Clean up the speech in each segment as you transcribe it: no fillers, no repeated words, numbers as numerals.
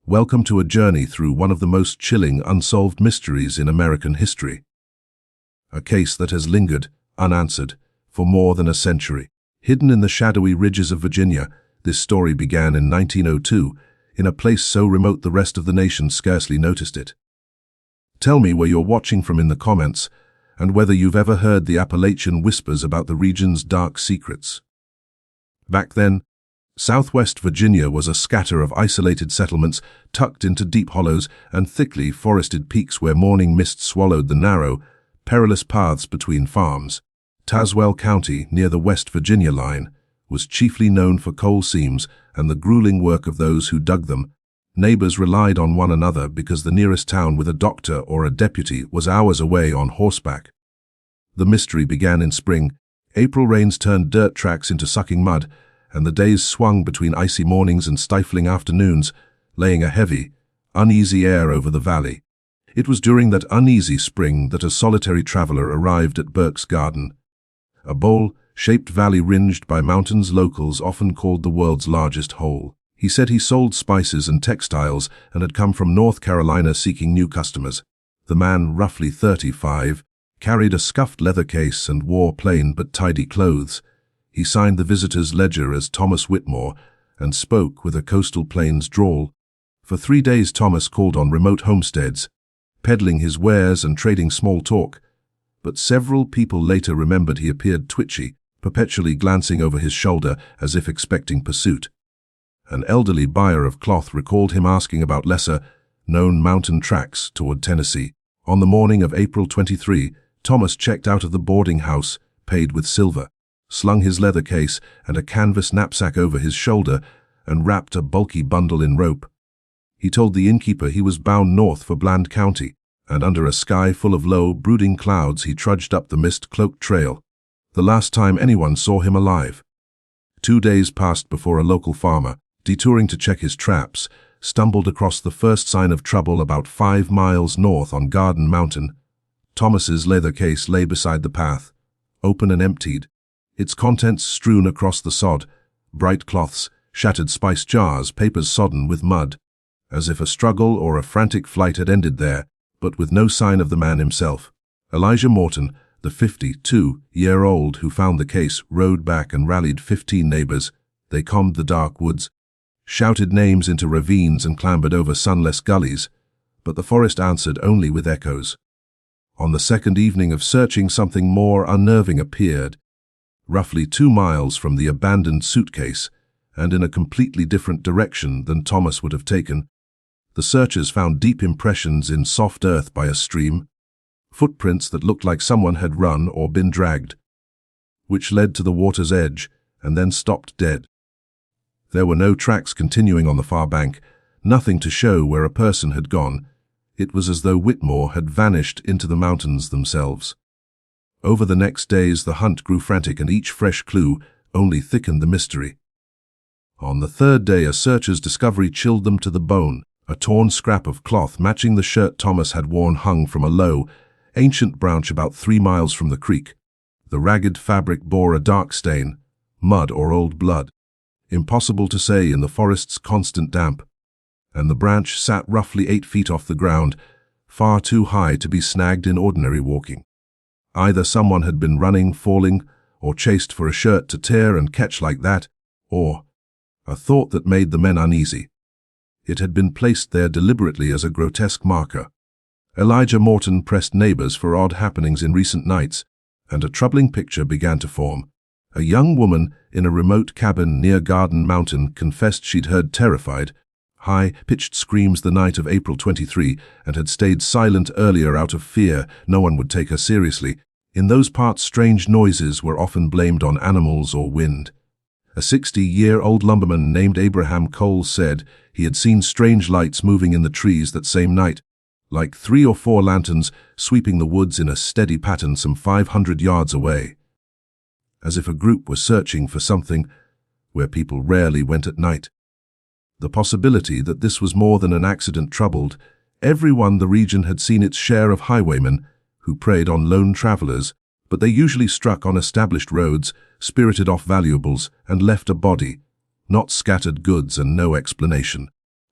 Welcome to a journey through one of the most chilling unsolved mysteries in American history. A case that has lingered, unanswered, for more than a century. Hidden in the shadowy ridges of Virginia, this story began in 1902, in a place so remote the rest of the nation scarcely noticed it. Tell me where you're watching from in the comments, and whether you've ever heard the Appalachian whispers about the region's dark secrets. Back then, Southwest Virginia was a scatter of isolated settlements tucked into deep hollows and thickly forested peaks where morning mist swallowed the narrow, perilous paths between farms. Tazewell County, near the West Virginia line, was chiefly known for coal seams and the grueling work of those who dug them. Neighbors relied on one another because the nearest town with a doctor or a deputy was hours away on horseback. The mystery began in spring. April rains turned dirt tracks into sucking mud, and the days swung between icy mornings and stifling afternoons, laying a heavy, uneasy air over the valley. It was during that uneasy spring that a solitary traveler arrived at Burke's Garden, a bowl-shaped valley ringed by mountains locals often called the world's largest hole. He said he sold spices and textiles and had come from North Carolina seeking new customers. The man, roughly 35, carried a scuffed leather case and wore plain but tidy clothes. He signed the visitor's ledger as Thomas Whitmore and spoke with a coastal plains drawl. For 3 days Thomas called on remote homesteads, peddling his wares and trading small talk. But several people later remembered he appeared twitchy, perpetually glancing over his shoulder as if expecting pursuit. An elderly buyer of cloth recalled him asking about lesser-known mountain tracks toward Tennessee. On the morning of April 23, Thomas checked out of the boarding house, paid with silver, slung his leather case and a canvas knapsack over his shoulder, and wrapped a bulky bundle in rope. He told the innkeeper he was bound north for Bland County, and under a sky full of low, brooding clouds he trudged up the mist-cloaked trail, the last time anyone saw him alive. 2 days passed before a local farmer, detouring to check his traps, stumbled across the first sign of trouble about 5 miles north on Garden Mountain. Thomas's leather case lay beside the path, open and emptied, its contents strewn across the sod, bright cloths, shattered spice jars, papers sodden with mud, as if a struggle or a frantic flight had ended there, but with no sign of the man himself. Elijah Morton, the 52-year-old who found the case, rode back and rallied 15 neighbors. They combed the dark woods, shouted names into ravines and clambered over sunless gullies, but the forest answered only with echoes. On the second evening of searching, something more unnerving appeared, roughly 2 miles from the abandoned suitcase, and in a completely different direction than Thomas would have taken. The searchers found deep impressions in soft earth by a stream, footprints that looked like someone had run or been dragged, which led to the water's edge and then stopped dead. There were no tracks continuing on the far bank, nothing to show where a person had gone. It was as though Whitmore had vanished into the mountains themselves. Over the next days the hunt grew frantic, and each fresh clue only thickened the mystery. On the third day a searcher's discovery chilled them to the bone. A torn scrap of cloth matching the shirt Thomas had worn hung from a low, ancient branch about 3 miles from the creek. The ragged fabric bore a dark stain, mud or old blood, impossible to say in the forest's constant damp, and the branch sat roughly 8 feet off the ground, far too high to be snagged in ordinary walking. Either someone had been running, falling, or chased for a shirt to tear and catch like that, or, a thought that made the men uneasy, it had been placed there deliberately as a grotesque marker. Elijah Morton pressed neighbors for odd happenings in recent nights, and a troubling picture began to form. A young woman in a remote cabin near Garden Mountain confessed she'd heard terrified, high-pitched screams the night of April 23 and had stayed silent earlier out of fear no one would take her seriously. In those parts strange noises were often blamed on animals or wind. A 60-year-old lumberman named Abraham Cole said he had seen strange lights moving in the trees that same night, like 3 or 4 lanterns sweeping the woods in a steady pattern some 500 yards away, as if a group were searching for something where people rarely went at night. The possibility that this was more than an accident troubled everyone. The region had seen its share of highwaymen who preyed on lone travelers, but they usually struck on established roads, spirited off valuables, and left a body, not scattered goods and no explanation.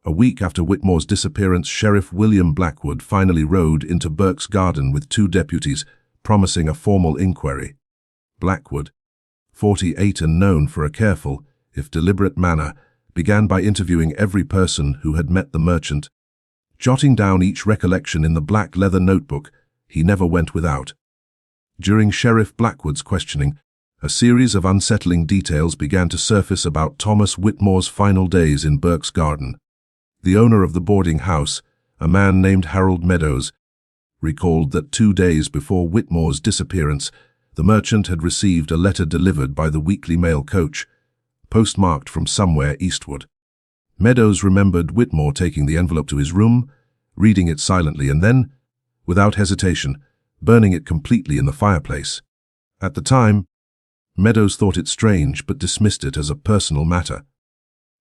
A week after Whitmore's disappearance, Sheriff William Blackwood finally rode into Burke's garden with 2 deputies, promising a formal inquiry. Blackwood, 48 and known for a careful, if deliberate manner, began by interviewing every person who had met the merchant. Jotting down each recollection in the black leather notebook he never went without. During Sheriff Blackwood's questioning, a series of unsettling details began to surface about Thomas Whitmore's final days in Burke's garden. The owner of the boarding house, a man named Harold Meadows, recalled that 2 days before Whitmore's disappearance, the merchant had received a letter delivered by the weekly mail coach, postmarked from somewhere eastward. Meadows remembered Whitmore taking the envelope to his room, reading it silently, and then, without hesitation, burning it completely in the fireplace. At the time, Meadows thought it strange but dismissed it as a personal matter.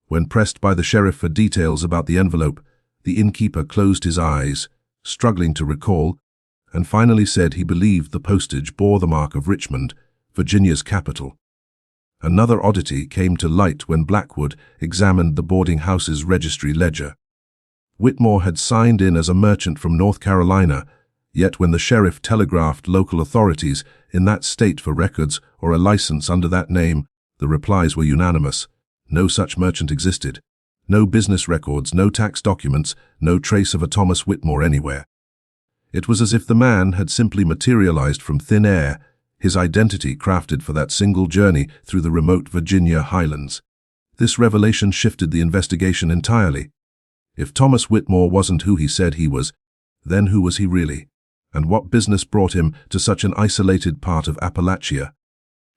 When pressed by the sheriff for details about the envelope, the innkeeper closed his eyes, struggling to recall, and finally said he believed the postage bore the mark of Richmond, Virginia's capital. Another oddity came to light when Blackwood examined the boarding house's registry ledger. Whitmore had signed in as a merchant from North Carolina, yet when the sheriff telegraphed local authorities in that state for records or a license under that name, the replies were unanimous. No such merchant existed. No business records, no tax documents, no trace of a Thomas Whitmore anywhere. It was as if the man had simply materialized from thin air, his identity crafted for that single journey through the remote Virginia highlands. This revelation shifted the investigation entirely. If Thomas Whitmore wasn't who he said he was, then who was he really? And what business brought him to such an isolated part of Appalachia?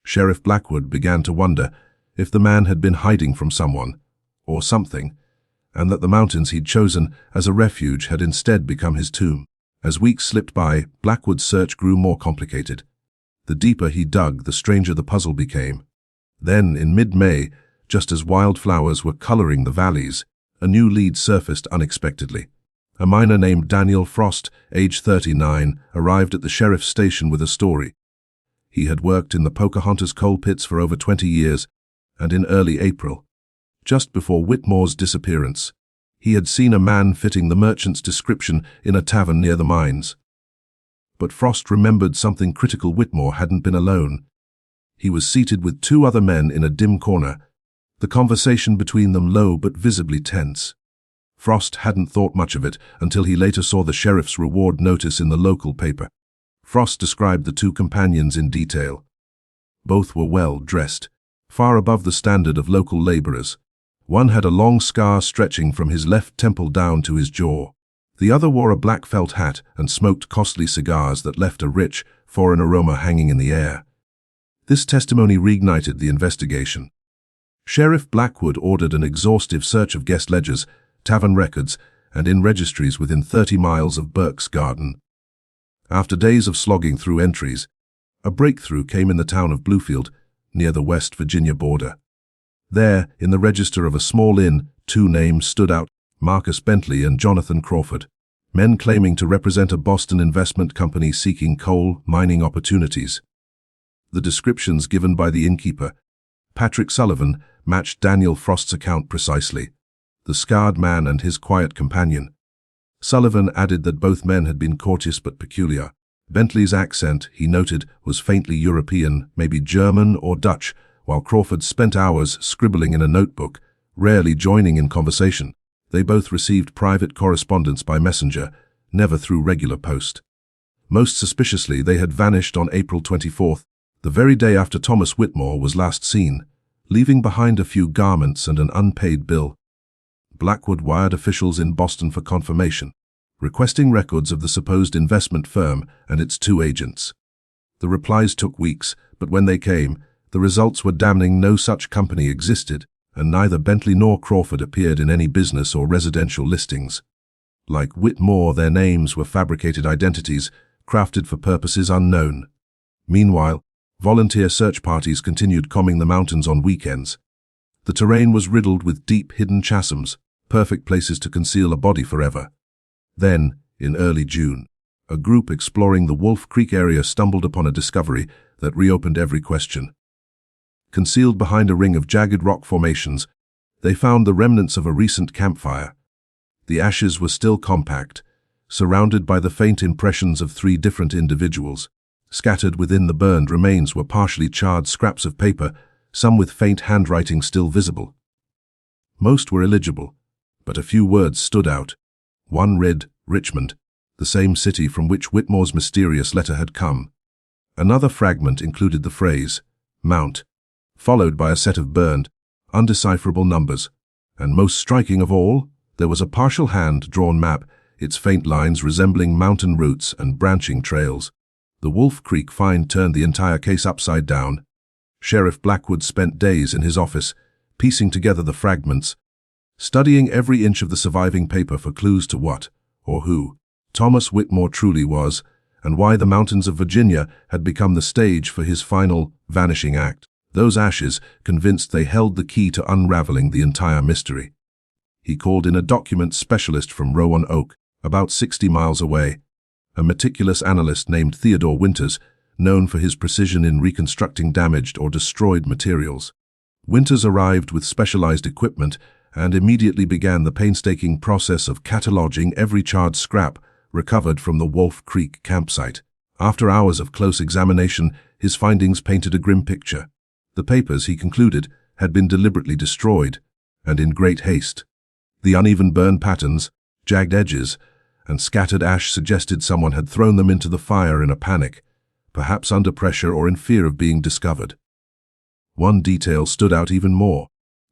Sheriff Blackwood began to wonder if the man had been hiding from someone, or something, and that the mountains he'd chosen as a refuge had instead become his tomb. As weeks slipped by, Blackwood's search grew more complicated. The deeper he dug, the stranger the puzzle became. Then, in mid-May, just as wildflowers were coloring the valleys, a new lead surfaced unexpectedly. A miner named Daniel Frost, age 39, arrived at the sheriff's station with a story. He had worked in the Pocahontas coal pits for over 20 years, and in early April, just before Whitmore's disappearance, he had seen a man fitting the merchant's description in a tavern near the mines. But Frost remembered something critical. Whitmore hadn't been alone. He was seated with 2 other men in a dim corner, the conversation between them low but visibly tense. Frost hadn't thought much of it until he later saw the sheriff's reward notice in the local paper. Frost described the 2 companions in detail. Both were well dressed, far above the standard of local laborers. One had a long scar stretching from his left temple down to his jaw. The other wore a black felt hat and smoked costly cigars that left a rich, foreign aroma hanging in the air. This testimony reignited the investigation. Sheriff Blackwood ordered an exhaustive search of guest ledgers, tavern records, and in registries within 30 miles of Burke's garden. After days of slogging through entries, a breakthrough came in the town of Bluefield, near the West Virginia border. There, in the register of a small inn, 2 names stood out: Marcus Bentley and Jonathan Crawford, men claiming to represent a Boston investment company seeking coal mining opportunities. The descriptions given by the innkeeper, Patrick Sullivan, matched Daniel Frost's account precisely: the scarred man and his quiet companion. Sullivan added that both men had been courteous but peculiar. Bentley's accent, he noted, was faintly European, maybe German or Dutch, while Crawford spent hours scribbling in a notebook, rarely joining in conversation. They both received private correspondence by messenger, never through regular post. Most suspiciously, they had vanished on April 24th, the very day after Thomas Whitmore was last seen, leaving behind a few garments and an unpaid bill. Blackwood wired officials in Boston for confirmation, requesting records of the supposed investment firm and its 2 agents. The replies took weeks, but when they came, the results were damning. No such company existed, and neither Bentley nor Crawford appeared in any business or residential listings. Like Whitmore, their names were fabricated identities, crafted for purposes unknown. Meanwhile, volunteer search parties continued combing the mountains on weekends. The terrain was riddled with deep, hidden chasms, perfect places to conceal a body forever. Then, in early June, a group exploring the Wolf Creek area stumbled upon a discovery that reopened every question. Concealed behind a ring of jagged rock formations, they found the remnants of a recent campfire, The ashes were still compact, surrounded by the faint impressions of 3 different individuals. Scattered within the burned remains were partially charred scraps of paper, some with faint handwriting still visible. Most were illegible, but a few words stood out. One read, Richmond, the same city from which Whitmore's mysterious letter had come. Another fragment included the phrase, Mount, followed by a set of burned, undecipherable numbers. And most striking of all, there was a partial hand-drawn map, its faint lines resembling mountain routes and branching trails. The Wolf Creek find turned the entire case upside down. Sheriff Blackwood spent days in his office, piecing together the fragments, studying every inch of the surviving paper for clues to what, or who, Thomas Whitmore truly was, and why the mountains of Virginia had become the stage for his final, vanishing act. Those ashes convinced they held the key to unraveling the entire mystery. He called in a document specialist from Roanoke, about 60 miles away, a meticulous analyst named Theodore Winters, known for his precision in reconstructing damaged or destroyed materials. Winters arrived with specialized equipment and immediately began the painstaking process of cataloging every charred scrap recovered from the Wolf Creek campsite. After hours of close examination, his findings painted a grim picture. The papers, he concluded, had been deliberately destroyed, and in great haste. The uneven burn patterns, jagged edges, and scattered ash suggested someone had thrown them into the fire in a panic, perhaps under pressure or in fear of being discovered. One detail stood out even more.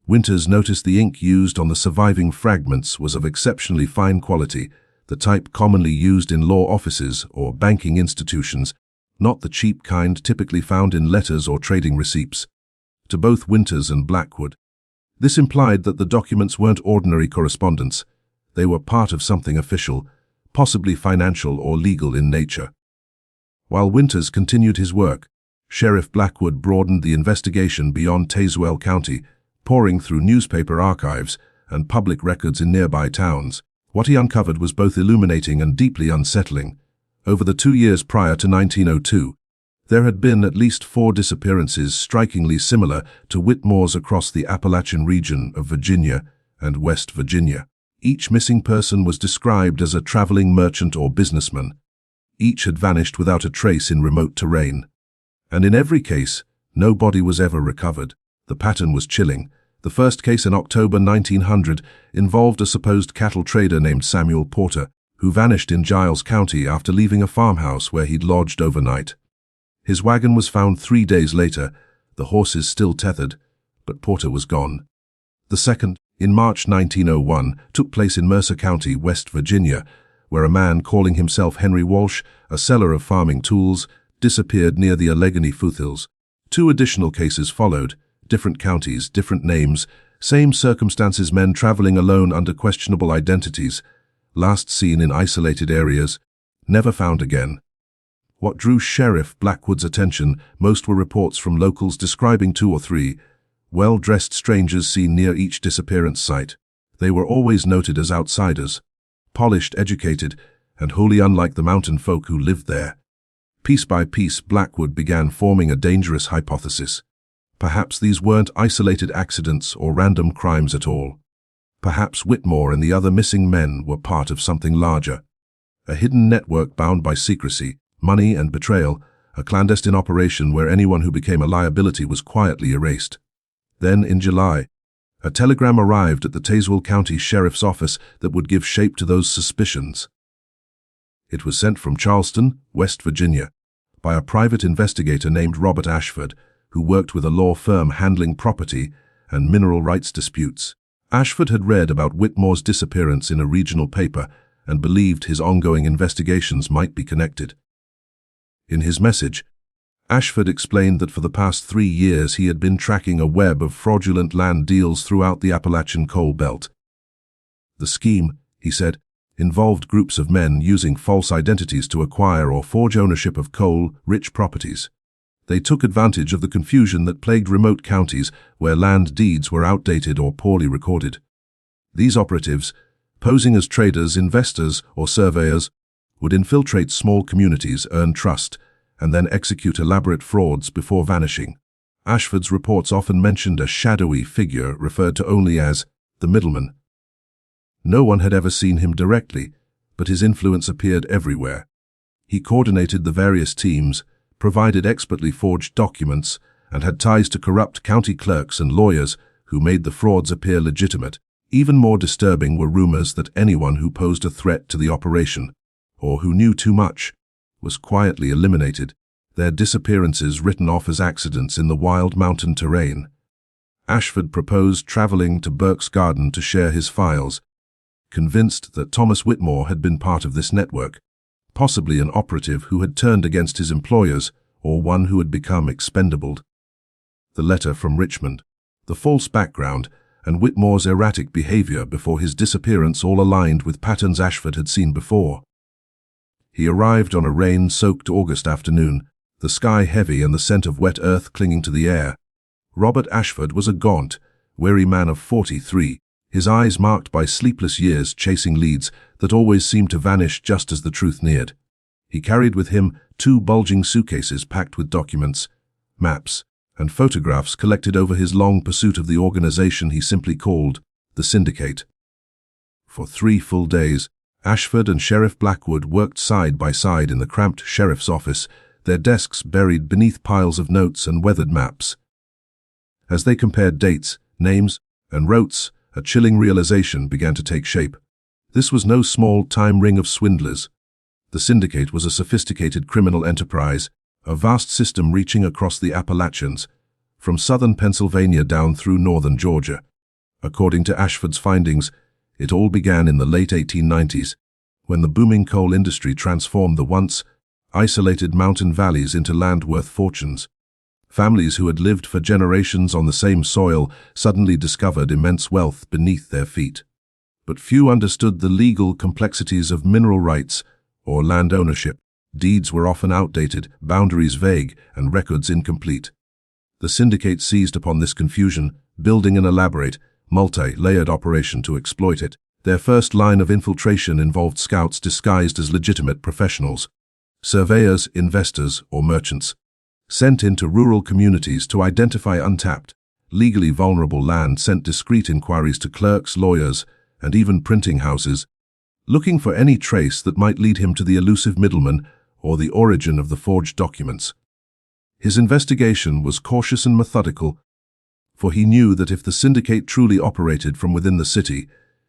Winters noticed the ink used on the surviving fragments was of exceptionally fine quality, the type commonly used in law offices or banking institutions, not the cheap kind typically found in letters or trading receipts. To both Winters and Blackwood, this implied that the documents weren't ordinary correspondence. They were part of something official, possibly financial or legal in nature. While Winters continued his work, Sheriff Blackwood broadened the investigation beyond Tazewell County, poring through newspaper archives and public records in nearby towns. What he uncovered was both illuminating and deeply unsettling. Over the 2 years prior to 1902, there had been at least 4 disappearances strikingly similar to Whitmore's across the Appalachian region of Virginia and West Virginia. Each missing person was described as a traveling merchant or businessman. Each had vanished without a trace in remote terrain. And in every case, no body was ever recovered. The pattern was chilling. The first case in October 1900 involved a supposed cattle trader named Samuel Porter, who vanished in Giles County after leaving a farmhouse where he'd lodged overnight. His wagon was found 3 days later, the horses still tethered, but Porter was gone. The second, in March 1901, took place in Mercer County, West Virginia, where a man calling himself Henry Walsh, a seller of farming tools, disappeared near the Allegheny foothills. 2 additional cases followed, different counties, different names, same circumstances, men traveling alone under questionable identities, last seen in isolated areas, never found again. What drew Sheriff Blackwood's attention most were reports from locals describing 2 or 3 well-dressed strangers seen near each disappearance site. They were always noted as outsiders, polished, educated, and wholly unlike the mountain folk who lived there. Piece by piece, Blackwood began forming a dangerous hypothesis. Perhaps these weren't isolated accidents or random crimes at all. Perhaps Whitmore and the other missing men were part of something larger. A hidden network bound by secrecy, money, and betrayal, a clandestine operation where anyone who became a liability was quietly erased. Then, in July, a telegram arrived at the Tazewell County Sheriff's Office that would give shape to those suspicions. It was sent from Charleston, West Virginia, by a private investigator named Robert Ashford, who worked with a law firm handling property and mineral rights disputes. Ashford had read about Whitmore's disappearance in a regional paper and believed his ongoing investigations might be connected. In his message, Ashford explained that for the past 3 years he had been tracking a web of fraudulent land deals throughout the Appalachian coal belt. The scheme, he said, involved groups of men using false identities to acquire or forge ownership of coal-rich properties. They took advantage of the confusion that plagued remote counties where land deeds were outdated or poorly recorded. These operatives, posing as traders, investors, or surveyors, would infiltrate small communities, earn trust, and then execute elaborate frauds before vanishing. Ashford's reports often mentioned a shadowy figure referred to only as the middleman. No one had ever seen him directly, but his influence appeared everywhere. He coordinated the various teams, provided expertly forged documents, and had ties to corrupt county clerks and lawyers who made the frauds appear legitimate. Even more disturbing were rumors that anyone who posed a threat to the operation, or who knew too much, was quietly eliminated, their disappearances written off as accidents in the wild mountain terrain. Ashford proposed traveling to Burke's Garden to share his files, convinced that Thomas Whitmore had been part of this network, possibly an operative who had turned against his employers or one who had become expendable. The letter from Richmond, the false background, and Whitmore's erratic behavior before his disappearance all aligned with patterns Ashford had seen before. He arrived on a rain-soaked August afternoon, the sky heavy and the scent of wet earth clinging to the air. Robert Ashford was a gaunt, weary man of 43, his eyes marked by sleepless years chasing leads that always seemed to vanish just as the truth neared. He carried with him 2 bulging suitcases packed with documents, maps, and photographs collected over his long pursuit of the organization he simply called the Syndicate. For 3 full days, Ashford and Sheriff Blackwood worked side by side in the cramped sheriff's office, their desks buried beneath piles of notes and weathered maps. As they compared dates, names, and routes, a chilling realization began to take shape. This was no small time ring of swindlers. The Syndicate was a sophisticated criminal enterprise, a vast system reaching across the Appalachians, from southern Pennsylvania down through northern Georgia. According to Ashford's findings, it all began in the late 1890s, when the booming coal industry transformed the once isolated mountain valleys into land worth fortunes. Families who had lived for generations on the same soil suddenly discovered immense wealth beneath their feet. But few understood the legal complexities of mineral rights or land ownership. Deeds were often outdated, boundaries vague, and records incomplete. The Syndicate seized upon this confusion, building an elaborate, multi-layered operation to exploit it. Their first line of infiltration involved scouts disguised as legitimate professionals, surveyors, investors, or merchants, sent into rural communities to identify untapped, legally vulnerable land, sent discreet inquiries to clerks, lawyers, and even printing houses, looking for any trace that might lead him to the elusive middleman or the origin of the forged documents. His investigation was cautious and methodical, for he knew that if the Syndicate truly operated from within the city,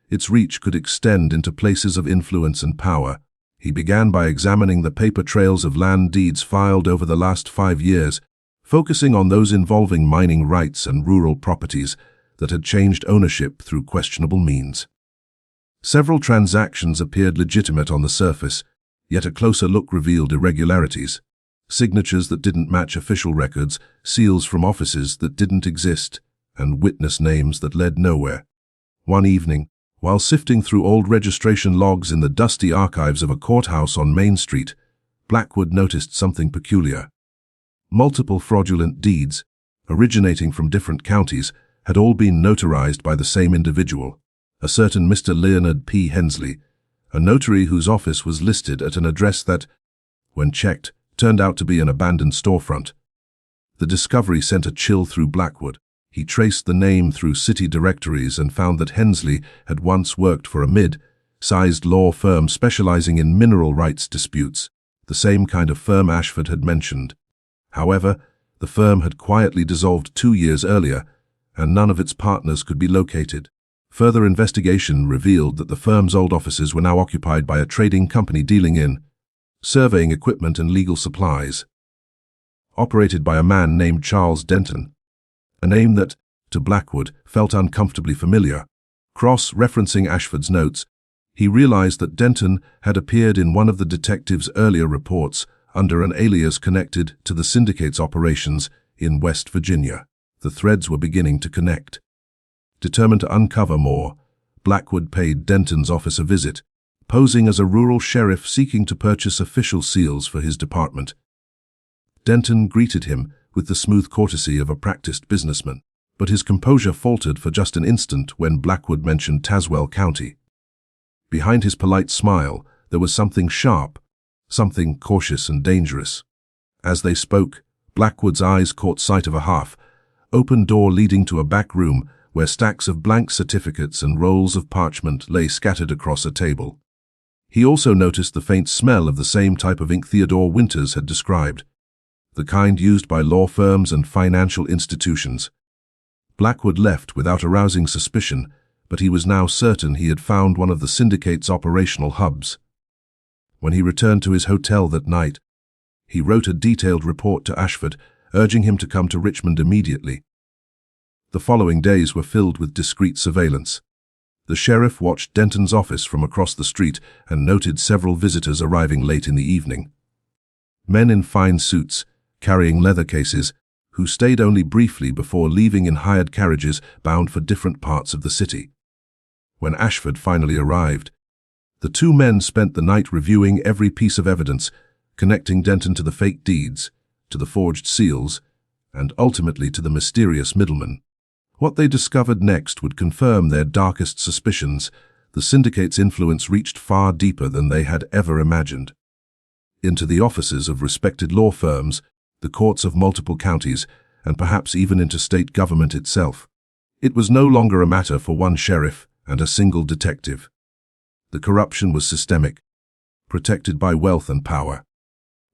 its reach could extend into places of influence and power. He began by examining the paper trails of land deeds filed over the last 5 years, focusing on those involving mining rights and rural properties that had changed ownership through questionable means. Several transactions appeared legitimate on the surface, yet a closer look revealed irregularities. Signatures that didn't match official records, seals from offices that didn't exist, and witness names that led nowhere. One evening, while sifting through old registration logs in the dusty archives of a courthouse on Main Street, Blackwood noticed something peculiar. Multiple fraudulent deeds, originating from different counties, had all been notarized by the same individual, a certain Mr. Leonard P. Hensley, a notary whose office was listed at an address that, when checked, turned out to be an abandoned storefront. The discovery sent a chill through Blackwood. He traced the name through city directories and found that Hensley had once worked for a mid-sized law firm specializing in mineral rights disputes, the same kind of firm Ashford had mentioned. However, the firm had quietly dissolved 2 years earlier, and none of its partners could be located. Further investigation revealed that the firm's old offices were now occupied by a trading company dealing in surveying equipment and legal supplies, operated by a man named Charles Denton, a name that, to Blackwood, felt uncomfortably familiar. Cross-referencing Ashford's notes, he realized that Denton had appeared in one of the detective's earlier reports under an alias connected to the Syndicate's operations in West Virginia. The threads were beginning to connect. Determined to uncover more, Blackwood paid Denton's office a visit, posing as a rural sheriff seeking to purchase official seals for his department. Denton greeted him with the smooth courtesy of a practiced businessman, but his composure faltered for just an instant when Blackwood mentioned Tazewell County. Behind his polite smile, there was something sharp, something cautious and dangerous. As they spoke, Blackwood's eyes caught sight of a half-open door leading to a back room where stacks of blank certificates and rolls of parchment lay scattered across a table. He also noticed the faint smell of the same type of ink Theodore Winters had described, the kind used by law firms and financial institutions. Blackwood left without arousing suspicion, but he was now certain he had found one of the syndicate's operational hubs. When he returned to his hotel that night, he wrote a detailed report to Ashford, urging him to come to Richmond immediately. The following days were filled with discreet surveillance. The sheriff watched Denton's office from across the street and noted several visitors arriving late in the evening. Men in fine suits, carrying leather cases, who stayed only briefly before leaving in hired carriages bound for different parts of the city. When Ashford finally arrived, the two men spent the night reviewing every piece of evidence, connecting Denton to the fake deeds, to the forged seals, and ultimately to the mysterious middleman. What they discovered next would confirm their darkest suspicions. The syndicate's influence reached far deeper than they had ever imagined. Into the offices of respected law firms, the courts of multiple counties, and perhaps even into state government itself. It was no longer a matter for one sheriff and a single detective. The corruption was systemic, protected by wealth and power.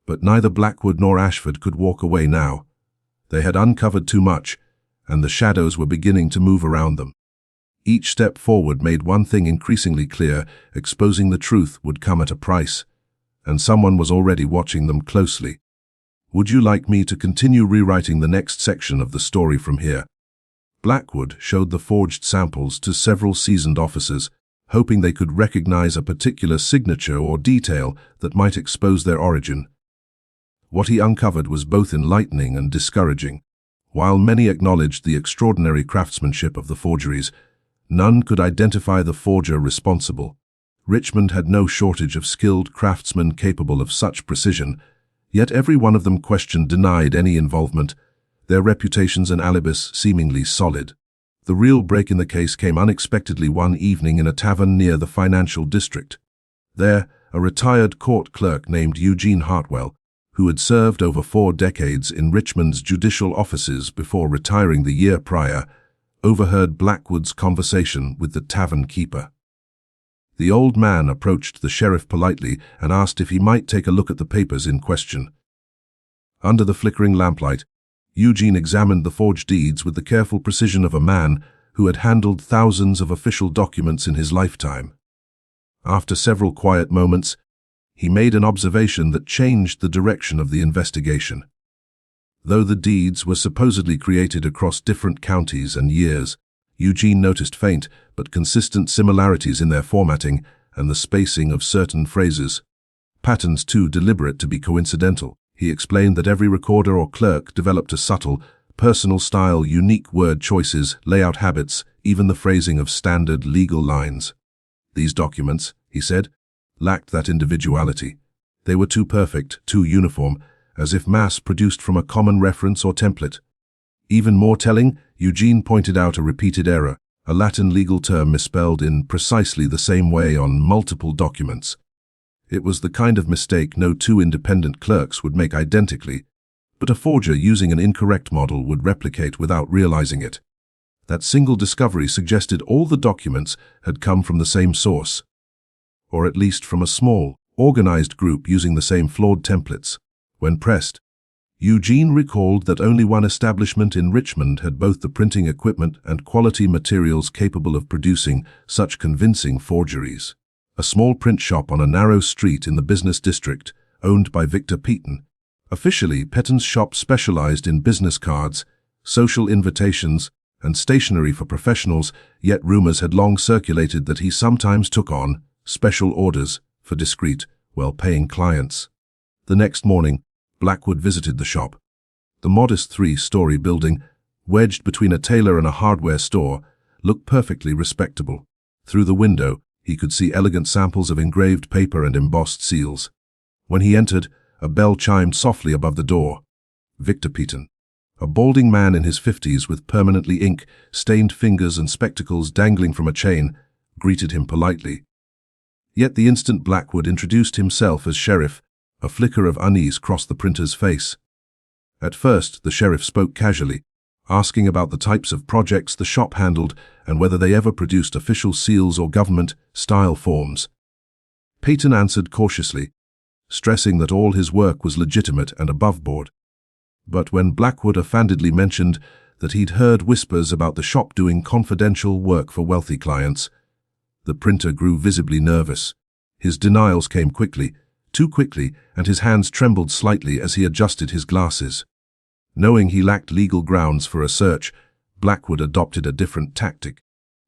But neither Blackwood nor Ashford could walk away now. They had uncovered too much, and the shadows were beginning to move around them. Each step forward made one thing increasingly clear: exposing the truth would come at a price, and someone was already watching them closely. Would you like me to continue rewriting the next section of the story from here? Blackwood showed the forged samples to several seasoned officers, hoping they could recognize a particular signature or detail that might expose their origin. What he uncovered was both enlightening and discouraging. While many acknowledged the extraordinary craftsmanship of the forgeries, none could identify the forger responsible. Richmond had no shortage of skilled craftsmen capable of such precision, yet every one of them denied any involvement, their reputations and alibis seemingly solid. The real break in the case came unexpectedly one evening in a tavern near the financial district. There, a retired court clerk named Eugene Hartwell, who had served over 4 decades in Richmond's judicial offices before retiring the year prior, overheard Blackwood's conversation with the tavern keeper. The old man approached the sheriff politely and asked if he might take a look at the papers in question. Under the flickering lamplight, Eugene examined the forged deeds with the careful precision of a man who had handled thousands of official documents in his lifetime. After several quiet moments, he made an observation that changed the direction of the investigation. Though the deeds were supposedly created across different counties and years, Eugene noticed faint but consistent similarities in their formatting and the spacing of certain phrases. Patterns too deliberate to be coincidental. He explained that every recorder or clerk developed a subtle, personal style, unique word choices, layout habits, even the phrasing of standard legal lines. These documents, he said, lacked that individuality. They were too perfect, too uniform, as if mass-produced from a common reference or template. Even more telling, Eugene pointed out a repeated error, a Latin legal term misspelled in precisely the same way on multiple documents. It was the kind of mistake no 2 independent clerks would make identically, but a forger using an incorrect model would replicate without realizing it. That single discovery suggested all the documents had come from the same source, or at least from a small, organized group using the same flawed templates. When pressed, Eugene recalled that only one establishment in Richmond had both the printing equipment and quality materials capable of producing such convincing forgeries. A small print shop on a narrow street in the business district, owned by Victor Peaton. Officially, Petton's shop specialized in business cards, social invitations, and stationery for professionals, yet rumors had long circulated that he sometimes took on special orders for discreet, well-paying clients. The next morning, Blackwood visited the shop. The modest 3-story building, wedged between a tailor and a hardware store, looked perfectly respectable. Through the window, he could see elegant samples of engraved paper and embossed seals. When he entered, a bell chimed softly above the door. Victor Peaton, a balding man in his 50s with permanently ink-stained fingers and spectacles dangling from a chain, greeted him politely. Yet the instant Blackwood introduced himself as sheriff, a flicker of unease crossed the printer's face. At first, the sheriff spoke casually, asking about the types of projects the shop handled and whether they ever produced official seals or government-style forms. Peyton answered cautiously, stressing that all his work was legitimate and above board. But when Blackwood offhandedly mentioned that he'd heard whispers about the shop doing confidential work for wealthy clients, the printer grew visibly nervous. His denials came quickly, too quickly, and his hands trembled slightly as he adjusted his glasses. Knowing he lacked legal grounds for a search, Blackwood adopted a different tactic.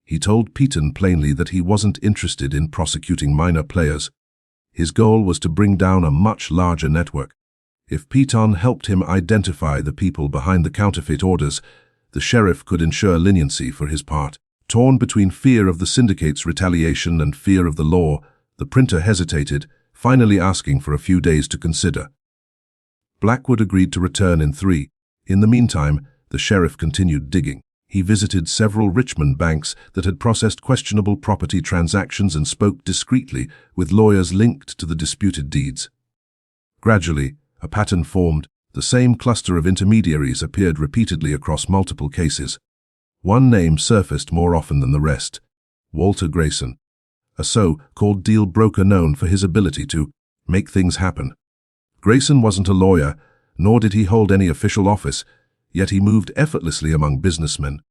He told Peyton plainly that he wasn't interested in prosecuting minor players. His goal was to bring down a much larger network. If Peyton helped him identify the people behind the counterfeit orders, the sheriff could ensure leniency for his part. Torn between fear of the syndicate's retaliation and fear of the law, the printer hesitated, finally asking for a few days to consider. Blackwood agreed to return in 3. In the meantime, the sheriff continued digging. He visited several Richmond banks that had processed questionable property transactions and spoke discreetly with lawyers linked to the disputed deeds. Gradually, a pattern formed. The same cluster of intermediaries appeared repeatedly across multiple cases. One name surfaced more often than the rest: Walter Grayson, a so-called deal broker known for his ability to make things happen. Grayson wasn't a lawyer, nor did he hold any official office, yet he moved effortlessly among businessmen,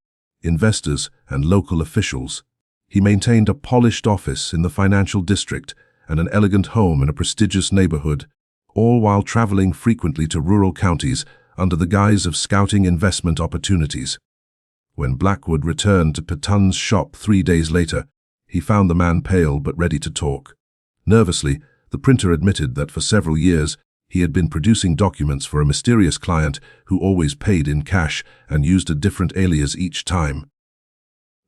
investors, and local officials. He maintained a polished office in the financial district and an elegant home in a prestigious neighborhood, all while traveling frequently to rural counties under the guise of scouting investment opportunities. When Blackwood returned to Peyton's shop 3 days later, he found the man pale but ready to talk. Nervously, the printer admitted that for several years he had been producing documents for a mysterious client who always paid in cash and used a different alias each time.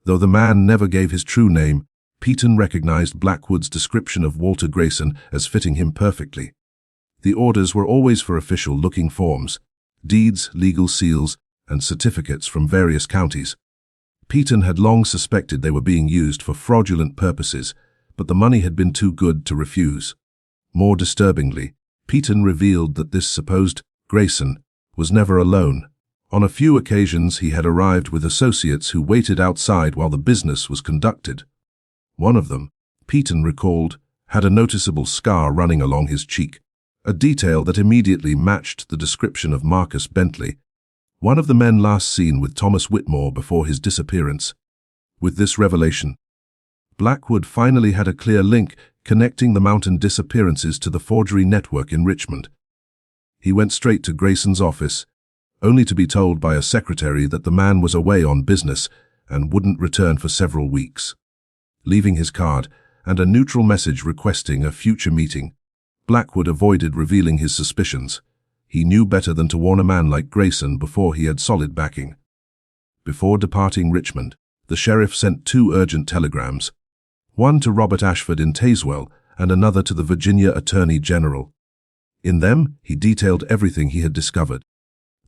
Though the man never gave his true name, Peyton recognized Blackwood's description of Walter Grayson as fitting him perfectly. The orders were always for official-looking forms: deeds, legal seals, and certificates from various counties. Peyton had long suspected they were being used for fraudulent purposes, but the money had been too good to refuse. More disturbingly, Peyton revealed that this supposed Grayson was never alone. On a few occasions he had arrived with associates who waited outside while the business was conducted. One of them, Peyton recalled, had a noticeable scar running along his cheek, a detail that immediately matched the description of Marcus Bentley, one of the men last seen with Thomas Whitmore before his disappearance. With this revelation, Blackwood finally had a clear link connecting the mountain disappearances to the forgery network in Richmond. He went straight to Grayson's office, only to be told by a secretary that the man was away on business and wouldn't return for several weeks. Leaving his card and a neutral message requesting a future meeting, Blackwood avoided revealing his suspicions. He knew better than to warn a man like Grayson before he had solid backing. Before departing Richmond, the sheriff sent 2 urgent telegrams, one to Robert Ashford in Tazewell and another to the Virginia Attorney General. In them, he detailed everything he had discovered: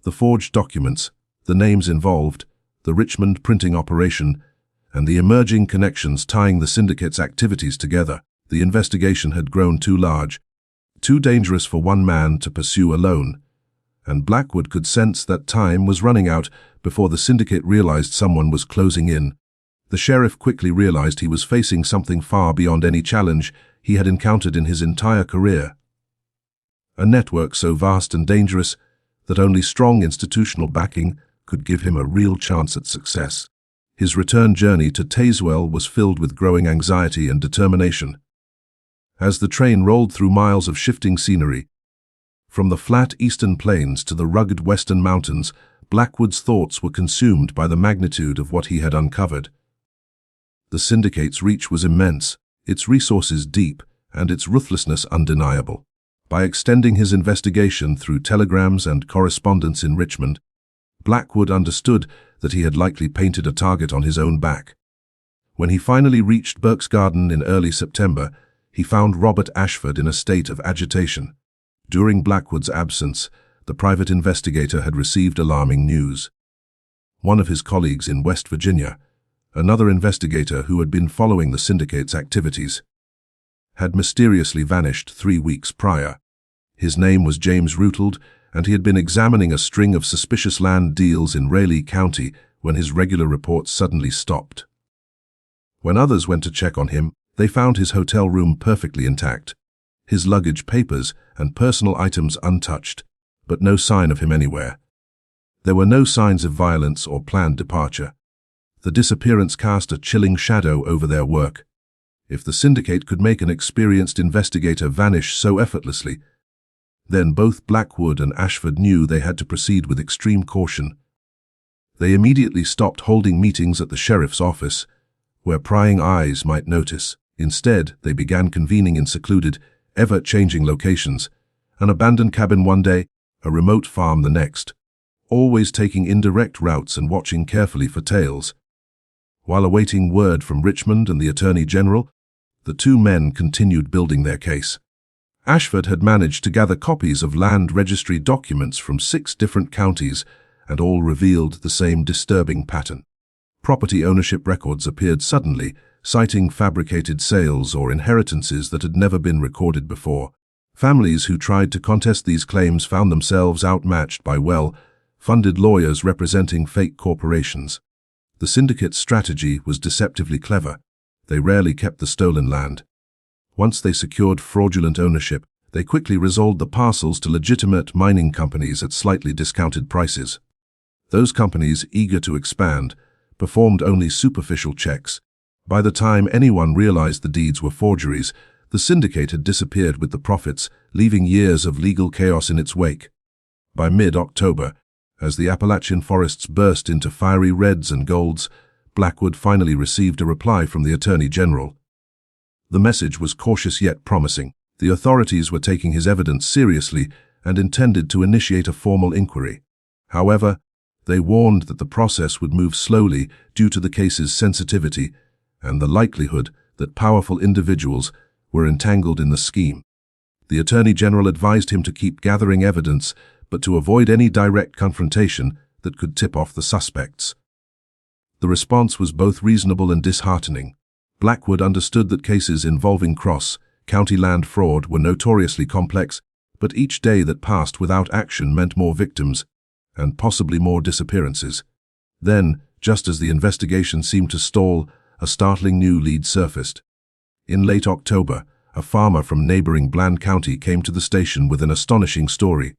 the forged documents, the names involved, the Richmond printing operation, and the emerging connections tying the syndicate's activities together. The investigation had grown too large, too dangerous for one man to pursue alone, and Blackwood could sense that time was running out before the syndicate realized someone was closing in. The sheriff quickly realized he was facing something far beyond any challenge he had encountered in his entire career. A network so vast and dangerous that only strong institutional backing could give him a real chance at success. His return journey to Tazewell was filled with growing anxiety and determination. As the train rolled through miles of shifting scenery, from the flat eastern plains to the rugged western mountains, Blackwood's thoughts were consumed by the magnitude of what he had uncovered. The syndicate's reach was immense, its resources deep, and its ruthlessness undeniable. By extending his investigation through telegrams and correspondence in Richmond, Blackwood understood that he had likely painted a target on his own back. When he finally reached Burke's Garden in early September, he found Robert Ashford in a state of agitation. During Blackwood's absence, the private investigator had received alarming news. One of his colleagues in West Virginia, another investigator who had been following the syndicate's activities, had mysteriously vanished 3 weeks prior. His name was James Rootald, and he had been examining a string of suspicious land deals in Raleigh County when his regular reports suddenly stopped. When others went to check on him, they found his hotel room perfectly intact, his luggage, papers, and personal items untouched, but no sign of him anywhere. There were no signs of violence or planned departure. The disappearance cast a chilling shadow over their work. If the syndicate could make an experienced investigator vanish so effortlessly, then both Blackwood and Ashford knew they had to proceed with extreme caution. They immediately stopped holding meetings at the sheriff's office, where prying eyes might notice. Instead, they began convening in secluded, ever-changing locations, an abandoned cabin one day, a remote farm the next, always taking indirect routes and watching carefully for tails. While awaiting word from Richmond and the Attorney General, the two men continued building their case. Ashford had managed to gather copies of land registry documents from 6 different counties, and all revealed the same disturbing pattern. Property ownership records appeared suddenly, citing fabricated sales or inheritances that had never been recorded before. Families who tried to contest these claims found themselves outmatched by well-funded lawyers representing fake corporations. The syndicate's strategy was deceptively clever. They rarely kept the stolen land. Once they secured fraudulent ownership, they quickly resold the parcels to legitimate mining companies at slightly discounted prices. Those companies, eager to expand, performed only superficial checks. By the time anyone realized the deeds were forgeries, the syndicate had disappeared with the profits, leaving years of legal chaos in its wake. By mid-October, as the Appalachian forests burst into fiery reds and golds, Blackwood finally received a reply from the Attorney General. The message was cautious yet promising. The authorities were taking his evidence seriously and intended to initiate a formal inquiry. However, they warned that the process would move slowly due to the case's sensitivity and the likelihood that powerful individuals were entangled in the scheme. The Attorney General advised him to keep gathering evidence, but to avoid any direct confrontation that could tip off the suspects. The response was both reasonable and disheartening. Blackwood understood that cases involving cross-county land fraud were notoriously complex, but each day that passed without action meant more victims and possibly more disappearances. Then, just as the investigation seemed to stall, a startling new lead surfaced. In late October, a farmer from neighboring Bland County came to the station with an astonishing story.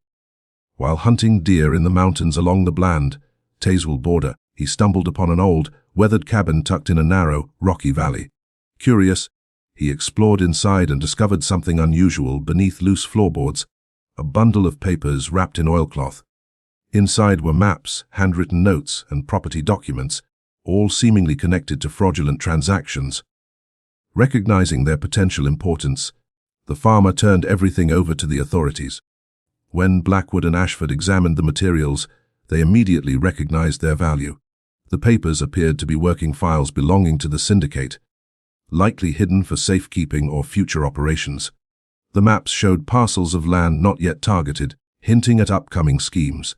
While hunting deer in the mountains along the Bland-Tazewell border, he stumbled upon an old, weathered cabin tucked in a narrow, rocky valley. Curious, he explored inside and discovered something unusual beneath loose floorboards, a bundle of papers wrapped in oilcloth. Inside were maps, handwritten notes, and property documents, all seemingly connected to fraudulent transactions. Recognizing their potential importance, the farmer turned everything over to the authorities. When Blackwood and Ashford examined the materials, they immediately recognized their value. The papers appeared to be working files belonging to the syndicate, likely hidden for safekeeping or future operations. The maps showed parcels of land not yet targeted, hinting at upcoming schemes.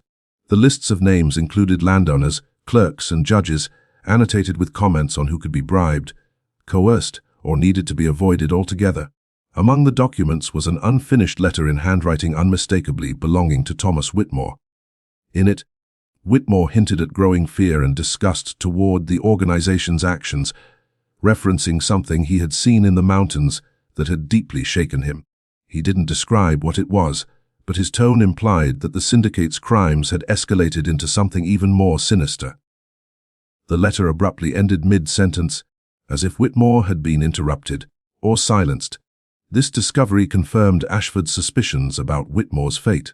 The lists of names included landowners, clerks, and judges, annotated with comments on who could be bribed, coerced, or needed to be avoided altogether. Among the documents was an unfinished letter in handwriting unmistakably belonging to Thomas Whitmore. In it, Whitmore hinted at growing fear and disgust toward the organization's actions, referencing something he had seen in the mountains that had deeply shaken him. He didn't describe what it was, but his tone implied that the syndicate's crimes had escalated into something even more sinister. The letter abruptly ended mid-sentence, as if Whitmore had been interrupted or silenced. This discovery confirmed Ashford's suspicions about Whitmore's fate.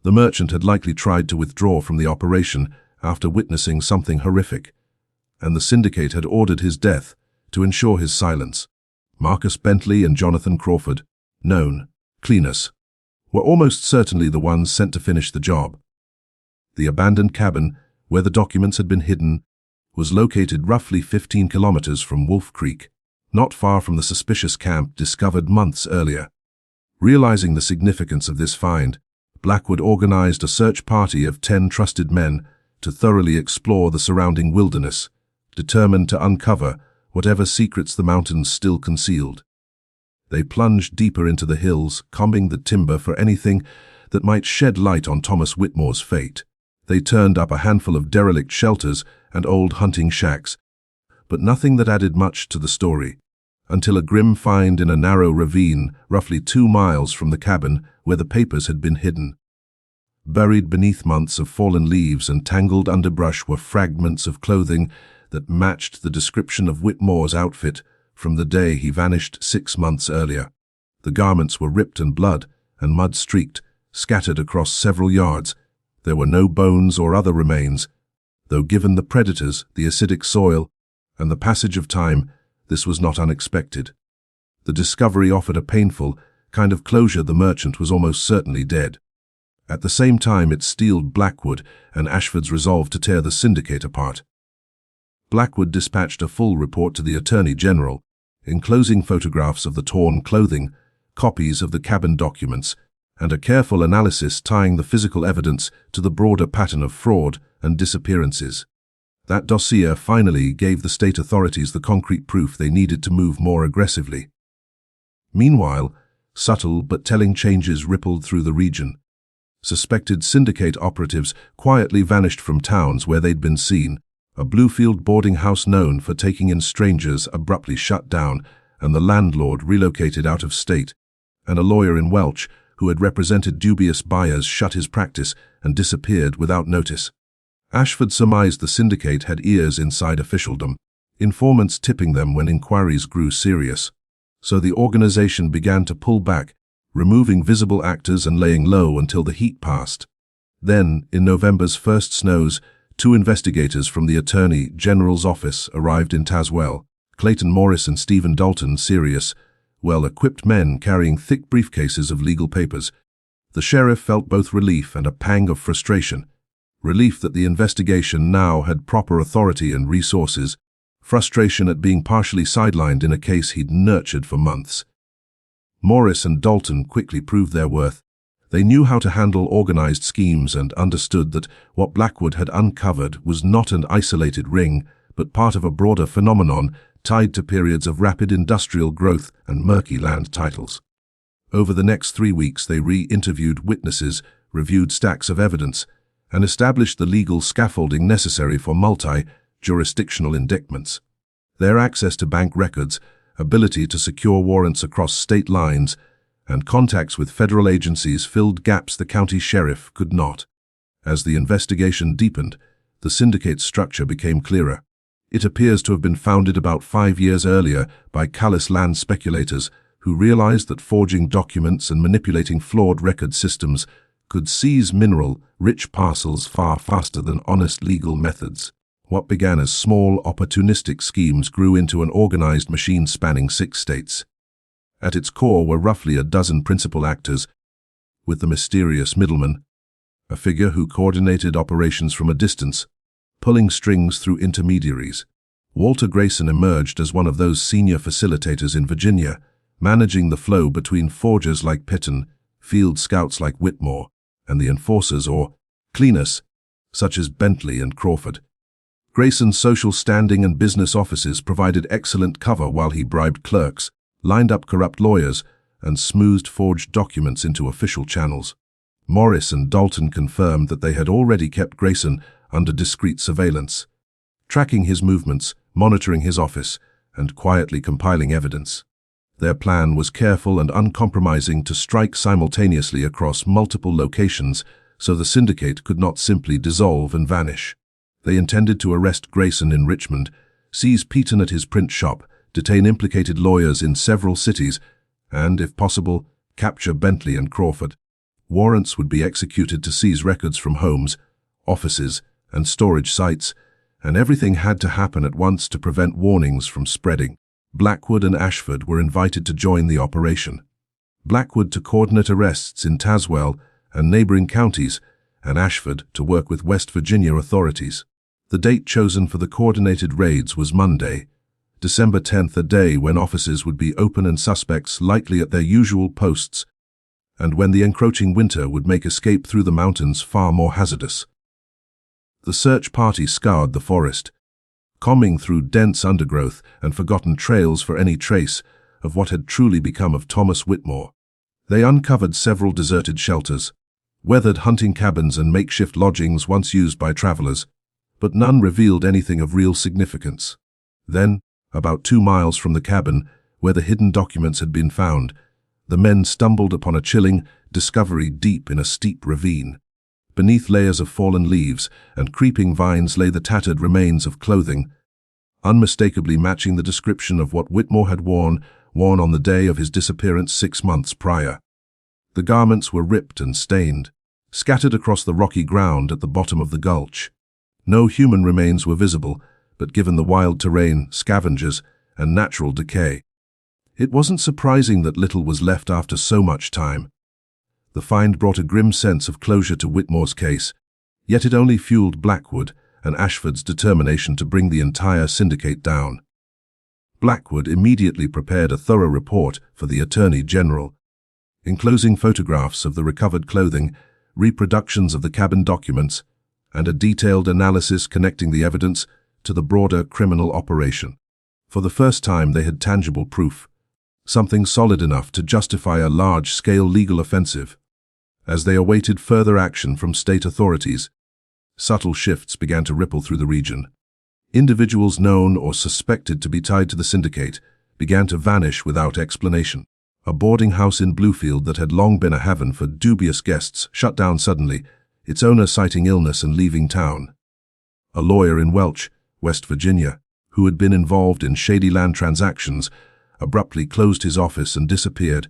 The merchant had likely tried to withdraw from the operation after witnessing something horrific, and the syndicate had ordered his death to ensure his silence. Marcus Bentley and Jonathan Crawford, known cleaners, were almost certainly the ones sent to finish the job. The abandoned cabin, where the documents had been hidden, was located roughly 15 kilometers from Wolf Creek, not far from the suspicious camp discovered months earlier. Realizing the significance of this find, Blackwood organized a search party of 10 trusted men to thoroughly explore the surrounding wilderness, determined to uncover whatever secrets the mountains still concealed. They plunged deeper into the hills, combing the timber for anything that might shed light on Thomas Whitmore's fate. They turned up a handful of derelict shelters and old hunting shacks, but nothing that added much to the story, until a grim find in a narrow ravine roughly 2 miles from the cabin where the papers had been hidden. Buried beneath months of fallen leaves and tangled underbrush were fragments of clothing that matched the description of Whitmore's outfit from the day he vanished 6 months earlier. The garments were ripped and blood and mud-streaked, scattered across several yards. There were no bones or other remains, though given the predators, the acidic soil, and the passage of time, this was not unexpected. The discovery offered a painful kind of closure. The merchant was almost certainly dead. At the same time, it steeled Blackwood and Ashford's resolve to tear the syndicate apart. Blackwood dispatched a full report to the Attorney General, enclosing photographs of the torn clothing, copies of the cabin documents, and a careful analysis tying the physical evidence to the broader pattern of fraud and disappearances. That dossier finally gave the state authorities the concrete proof they needed to move more aggressively. Meanwhile, subtle but telling changes rippled through the region. Suspected syndicate operatives quietly vanished from towns where they'd been seen. A Bluefield boarding house known for taking in strangers abruptly shut down, and the landlord relocated out of state. And a lawyer in Welch, who had represented dubious buyers, shut his practice and disappeared without notice. Ashford surmised the syndicate had ears inside officialdom, informants tipping them when inquiries grew serious. So the organization began to pull back, removing visible actors and laying low until the heat passed. Then, in November's first snows, 2 investigators from the Attorney General's office arrived in Tazewell, Clayton Morris and Stephen Dalton, serious, well-equipped men carrying thick briefcases of legal papers. The sheriff felt both relief and a pang of frustration. Relief that the investigation now had proper authority and resources, frustration at being partially sidelined in a case he'd nurtured for months. Morris and Dalton quickly proved their worth. They knew how to handle organized schemes and understood that what Blackwood had uncovered was not an isolated ring, but part of a broader phenomenon tied to periods of rapid industrial growth and murky land titles. Over the next 3 weeks, they re-interviewed witnesses, reviewed stacks of evidence, and established the legal scaffolding necessary for multi-jurisdictional indictments. Their access to bank records, ability to secure warrants across state lines, and contacts with federal agencies filled gaps the county sheriff could not. As the investigation deepened, the syndicate's structure became clearer. It appears to have been founded about 5 years earlier by callous land speculators who realized that forging documents and manipulating flawed record systems could seize mineral-rich parcels far faster than honest legal methods. What began as small, opportunistic schemes grew into an organized machine spanning 6 states. At its core were roughly a dozen principal actors, with the mysterious middleman, a figure who coordinated operations from a distance, pulling strings through intermediaries. Walter Grayson emerged as one of those senior facilitators in Virginia, managing the flow between forgers like Pitton, field scouts like Whitmore, and the enforcers or cleaners, such as Bentley and Crawford. Grayson's social standing and business offices provided excellent cover while he bribed clerks, lined up corrupt lawyers, and smoothed forged documents into official channels. Morris and Dalton confirmed that they had already kept Grayson under discreet surveillance, tracking his movements, monitoring his office, and quietly compiling evidence. Their plan was careful and uncompromising to strike simultaneously across multiple locations so the syndicate could not simply dissolve and vanish. They intended to arrest Grayson in Richmond, seize Pitton at his print shop, detain implicated lawyers in several cities, and, if possible, capture Bentley and Crawford. Warrants would be executed to seize records from homes, offices, and storage sites, and everything had to happen at once to prevent warnings from spreading. Blackwood and Ashford were invited to join the operation. Blackwood to coordinate arrests in Tazewell and neighboring counties, and Ashford to work with West Virginia authorities. The date chosen for the coordinated raids was Monday, December 10th, a day when offices would be open and suspects likely at their usual posts, and when the encroaching winter would make escape through the mountains far more hazardous. The search party scoured the forest, combing through dense undergrowth and forgotten trails for any trace of what had truly become of Thomas Whitmore. They uncovered several deserted shelters, weathered hunting cabins and makeshift lodgings once used by travelers, but none revealed anything of real significance. Then, about 2 miles from the cabin, where the hidden documents had been found, the men stumbled upon a chilling discovery deep in a steep ravine. Beneath layers of fallen leaves and creeping vines lay the tattered remains of clothing, unmistakably matching the description of what Whitmore had worn on the day of his disappearance 6 months prior. The garments were ripped and stained, scattered across the rocky ground at the bottom of the gulch. No human remains were visible, but given the wild terrain, scavengers, and natural decay, it wasn't surprising that little was left after so much time. The find brought a grim sense of closure to Whitmore's case, yet it only fueled Blackwood and Ashford's determination to bring the entire syndicate down. Blackwood immediately prepared a thorough report for the Attorney General, enclosing photographs of the recovered clothing, reproductions of the cabin documents, and a detailed analysis connecting the evidence to the broader criminal operation. For the first time they had tangible proof, something solid enough to justify a large-scale legal offensive. As they awaited further action from state authorities, subtle shifts began to ripple through the region. Individuals known or suspected to be tied to the syndicate began to vanish without explanation. A boarding house in Bluefield that had long been a haven for dubious guests shut down suddenly, its owner citing illness and leaving town. A lawyer in Welch, West Virginia, who had been involved in shady land transactions, abruptly closed his office and disappeared,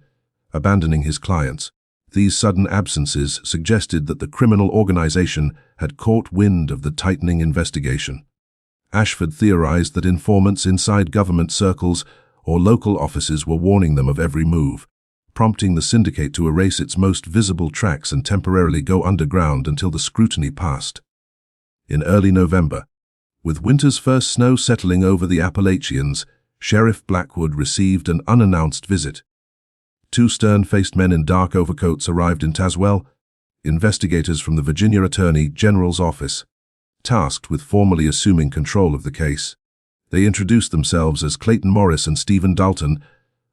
abandoning his clients. These sudden absences suggested that the criminal organization had caught wind of the tightening investigation. Ashford theorized that informants inside government circles or local offices were warning them of every move, prompting the syndicate to erase its most visible tracks and temporarily go underground until the scrutiny passed. In early November, with winter's first snow settling over the Appalachians, Sheriff Blackwood received an unannounced visit. 2 stern-faced men in dark overcoats arrived in Tazewell, investigators from the Virginia Attorney General's office, tasked with formally assuming control of the case. They introduced themselves as Clayton Morris and Stephen Dalton,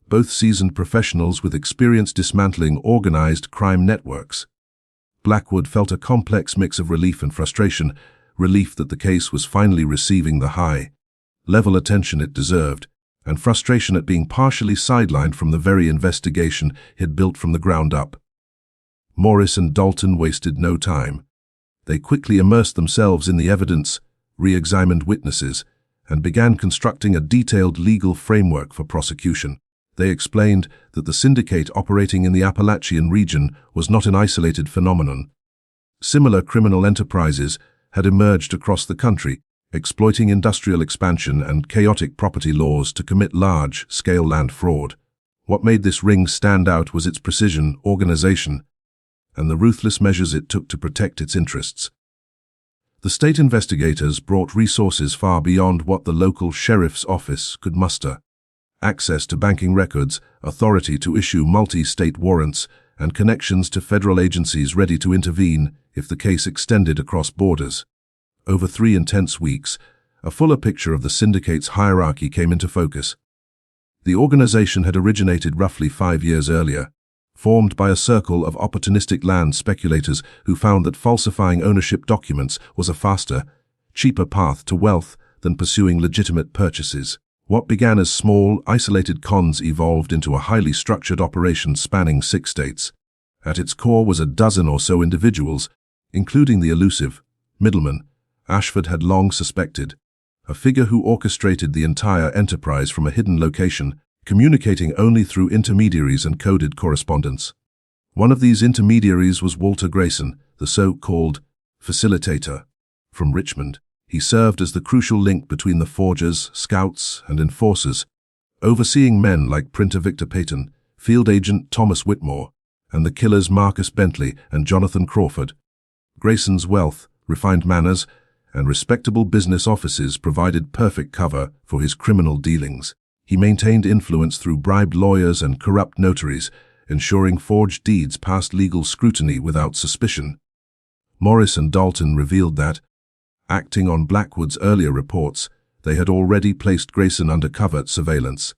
both seasoned professionals with experience dismantling organized crime networks. Blackwood felt a complex mix of relief and frustration, relief that the case was finally receiving the high-level attention it deserved, and frustration at being partially sidelined from the very investigation he'd built from the ground up. Morris and Dalton wasted no time. They quickly immersed themselves in the evidence, re-examined witnesses, and began constructing a detailed legal framework for prosecution. They explained that the syndicate operating in the Appalachian region was not an isolated phenomenon. Similar criminal enterprises had emerged across the country, exploiting industrial expansion and chaotic property laws to commit large-scale land fraud. What made this ring stand out was its precision, organization, and the ruthless measures it took to protect its interests. The state investigators brought resources far beyond what the local sheriff's office could muster. Access to banking records, authority to issue multi-state warrants, and connections to federal agencies ready to intervene if the case extended across borders. Over 3 intense weeks, a fuller picture of the syndicate's hierarchy came into focus. The organization had originated roughly 5 years earlier, formed by a circle of opportunistic land speculators who found that falsifying ownership documents was a faster, cheaper path to wealth than pursuing legitimate purchases. What began as small, isolated cons evolved into a highly structured operation spanning 6 states. At its core was a dozen or so individuals, including the elusive middleman Ashford had long suspected, a figure who orchestrated the entire enterprise from a hidden location, communicating only through intermediaries and coded correspondence. One of these intermediaries was Walter Grayson, the so-called facilitator. From Richmond, he served as the crucial link between the forgers, scouts, and enforcers, overseeing men like Printer Victor Peyton, field agent Thomas Whitmore, and the killers Marcus Bentley and Jonathan Crawford. Grayson's wealth, refined manners, and respectable business offices provided perfect cover for his criminal dealings. He maintained influence through bribed lawyers and corrupt notaries, ensuring forged deeds passed legal scrutiny without suspicion. Morris and Dalton revealed that, acting on Blackwood's earlier reports, they had already placed Grayson under covert surveillance.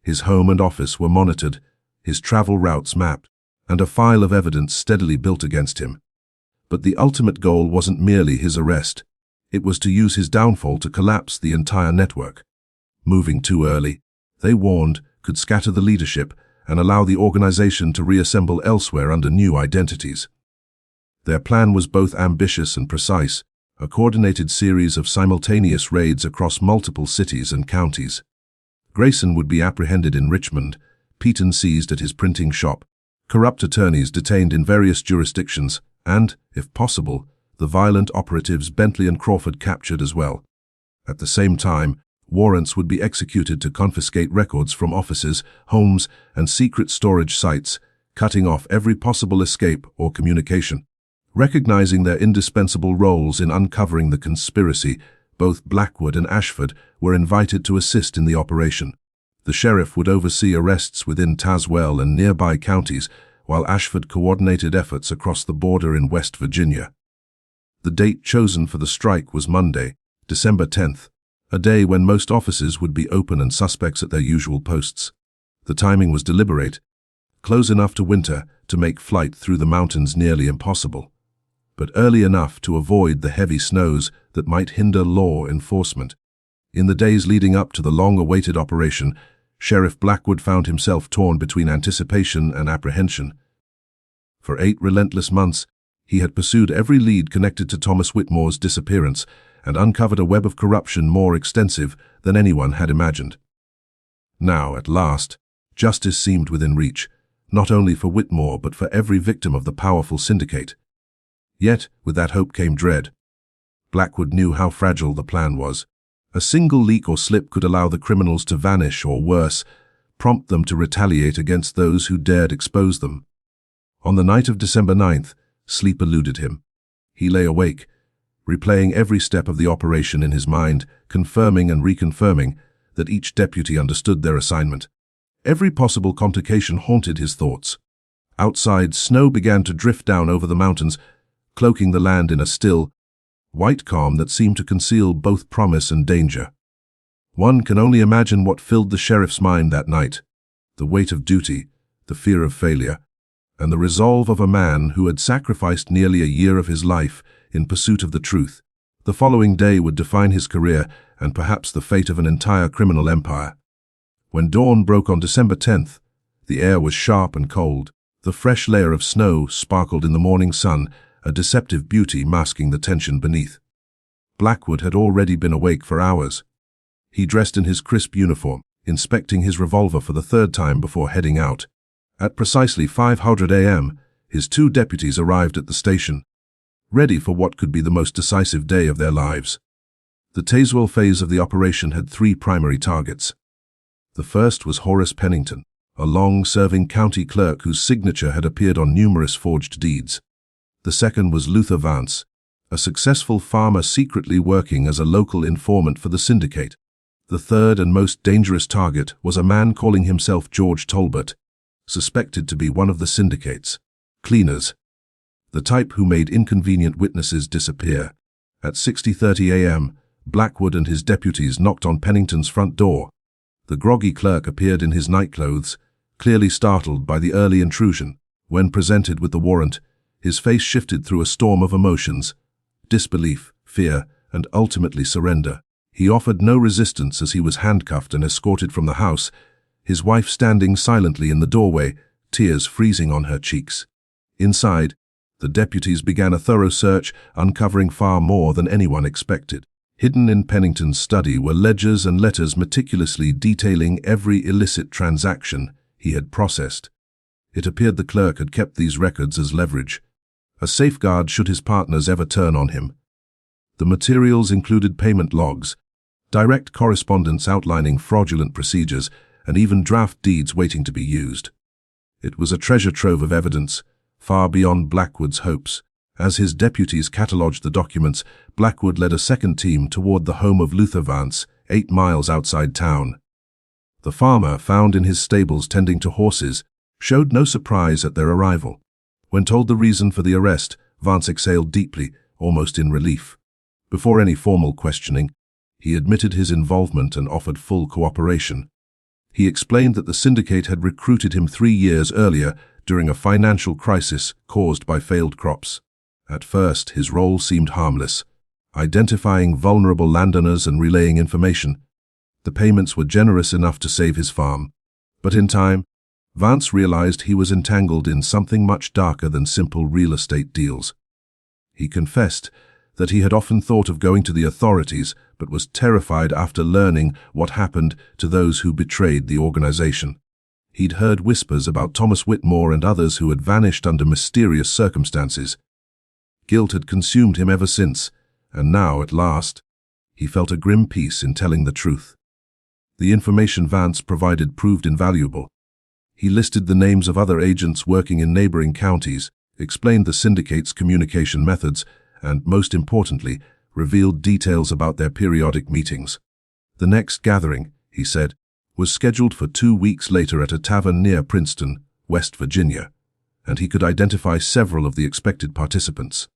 His home and office were monitored, his travel routes mapped, and a file of evidence steadily built against him. But the ultimate goal wasn't merely his arrest. It was to use his downfall to collapse the entire network. Moving too early, they warned, could scatter the leadership and allow the organization to reassemble elsewhere under new identities. Their plan was both ambitious and precise, a coordinated series of simultaneous raids across multiple cities and counties. Grayson would be apprehended in Richmond, Peyton seized at his printing shop, corrupt attorneys detained in various jurisdictions, and, if possible, the violent operatives Bentley and Crawford captured as well. At the same time, warrants would be executed to confiscate records from offices, homes, and secret storage sites, cutting off every possible escape or communication. Recognizing their indispensable roles in uncovering the conspiracy, both Blackwood and Ashford were invited to assist in the operation. The sheriff would oversee arrests within Tazewell and nearby counties, while Ashford coordinated efforts across the border in West Virginia. The date chosen for the strike was Monday, December 10th, a day when most offices would be open and suspects at their usual posts. The timing was deliberate, close enough to winter to make flight through the mountains nearly impossible, but early enough to avoid the heavy snows that might hinder law enforcement. In the days leading up to the long-awaited operation, Sheriff Blackwood found himself torn between anticipation and apprehension. For 8 relentless months, he had pursued every lead connected to Thomas Whitmore's disappearance and uncovered a web of corruption more extensive than anyone had imagined. Now, at last, justice seemed within reach, not only for Whitmore but for every victim of the powerful syndicate. Yet, with that hope came dread. Blackwood knew how fragile the plan was. A single leak or slip could allow the criminals to vanish or, worse, prompt them to retaliate against those who dared expose them. On the night of December 9th, sleep eluded him. He lay awake, replaying every step of the operation in his mind, confirming and reconfirming that each deputy understood their assignment. Every possible complication haunted his thoughts. Outside, snow began to drift down over the mountains, cloaking the land in a still, white calm that seemed to conceal both promise and danger. One can only imagine what filled the sheriff's mind that night: the weight of duty, the fear of failure, and the resolve of a man who had sacrificed nearly a year of his life in pursuit of the truth. The following day would define his career and perhaps the fate of an entire criminal empire. When dawn broke on December 10th, the air was sharp and cold. The fresh layer of snow sparkled in the morning sun, a deceptive beauty masking the tension beneath. Blackwood had already been awake for hours. He dressed in his crisp uniform, inspecting his revolver for the 3rd time before heading out. At precisely 5:00 a.m., his 2 deputies arrived at the station, ready for what could be the most decisive day of their lives. The Tazewell phase of the operation had 3 primary targets. The first was Horace Pennington, a long-serving county clerk whose signature had appeared on numerous forged deeds. The second was Luther Vance, a successful farmer secretly working as a local informant for the syndicate. The third and most dangerous target was a man calling himself George Tolbert, suspected to be one of the syndicate's cleaners, the type who made inconvenient witnesses disappear. At 6:30 a.m., Blackwood and his deputies knocked on Pennington's front door. The groggy clerk appeared in his nightclothes, clearly startled by the early intrusion. When presented with the warrant, his face shifted through a storm of emotions: disbelief, fear, and ultimately surrender. He offered no resistance as he was handcuffed and escorted from the house, his wife standing silently in the doorway, tears freezing on her cheeks. Inside, the deputies began a thorough search, uncovering far more than anyone expected. Hidden in Pennington's study were ledgers and letters meticulously detailing every illicit transaction he had processed. It appeared the clerk had kept these records as leverage, a safeguard should his partners ever turn on him. The materials included payment logs, direct correspondence outlining fraudulent procedures, and even draft deeds waiting to be used. It was a treasure trove of evidence, far beyond Blackwood's hopes. As his deputies catalogued the documents, Blackwood led a second team toward the home of Luther Vance, 8 miles outside town. The farmer, found in his stables tending to horses, showed no surprise at their arrival. When told the reason for the arrest, Vance exhaled deeply, almost in relief. Before any formal questioning, he admitted his involvement and offered full cooperation. He explained that the syndicate had recruited him 3 years earlier during a financial crisis caused by failed crops. At first, his role seemed harmless, identifying vulnerable landowners and relaying information. The payments were generous enough to save his farm. But in time, Vance realized he was entangled in something much darker than simple real estate deals. He confessed that he had often thought of going to the authorities, but was terrified after learning what happened to those who betrayed the organization. He'd heard whispers about Thomas Whitmore and others who had vanished under mysterious circumstances. Guilt had consumed him ever since, and now, at last, he felt a grim peace in telling the truth. The information Vance provided proved invaluable. He listed the names of other agents working in neighboring counties, explained the syndicate's communication methods, and, most importantly, revealed details about their periodic meetings. The next gathering, he said, was scheduled for 2 weeks later at a tavern near Princeton, West Virginia, and he could identify several of the expected participants.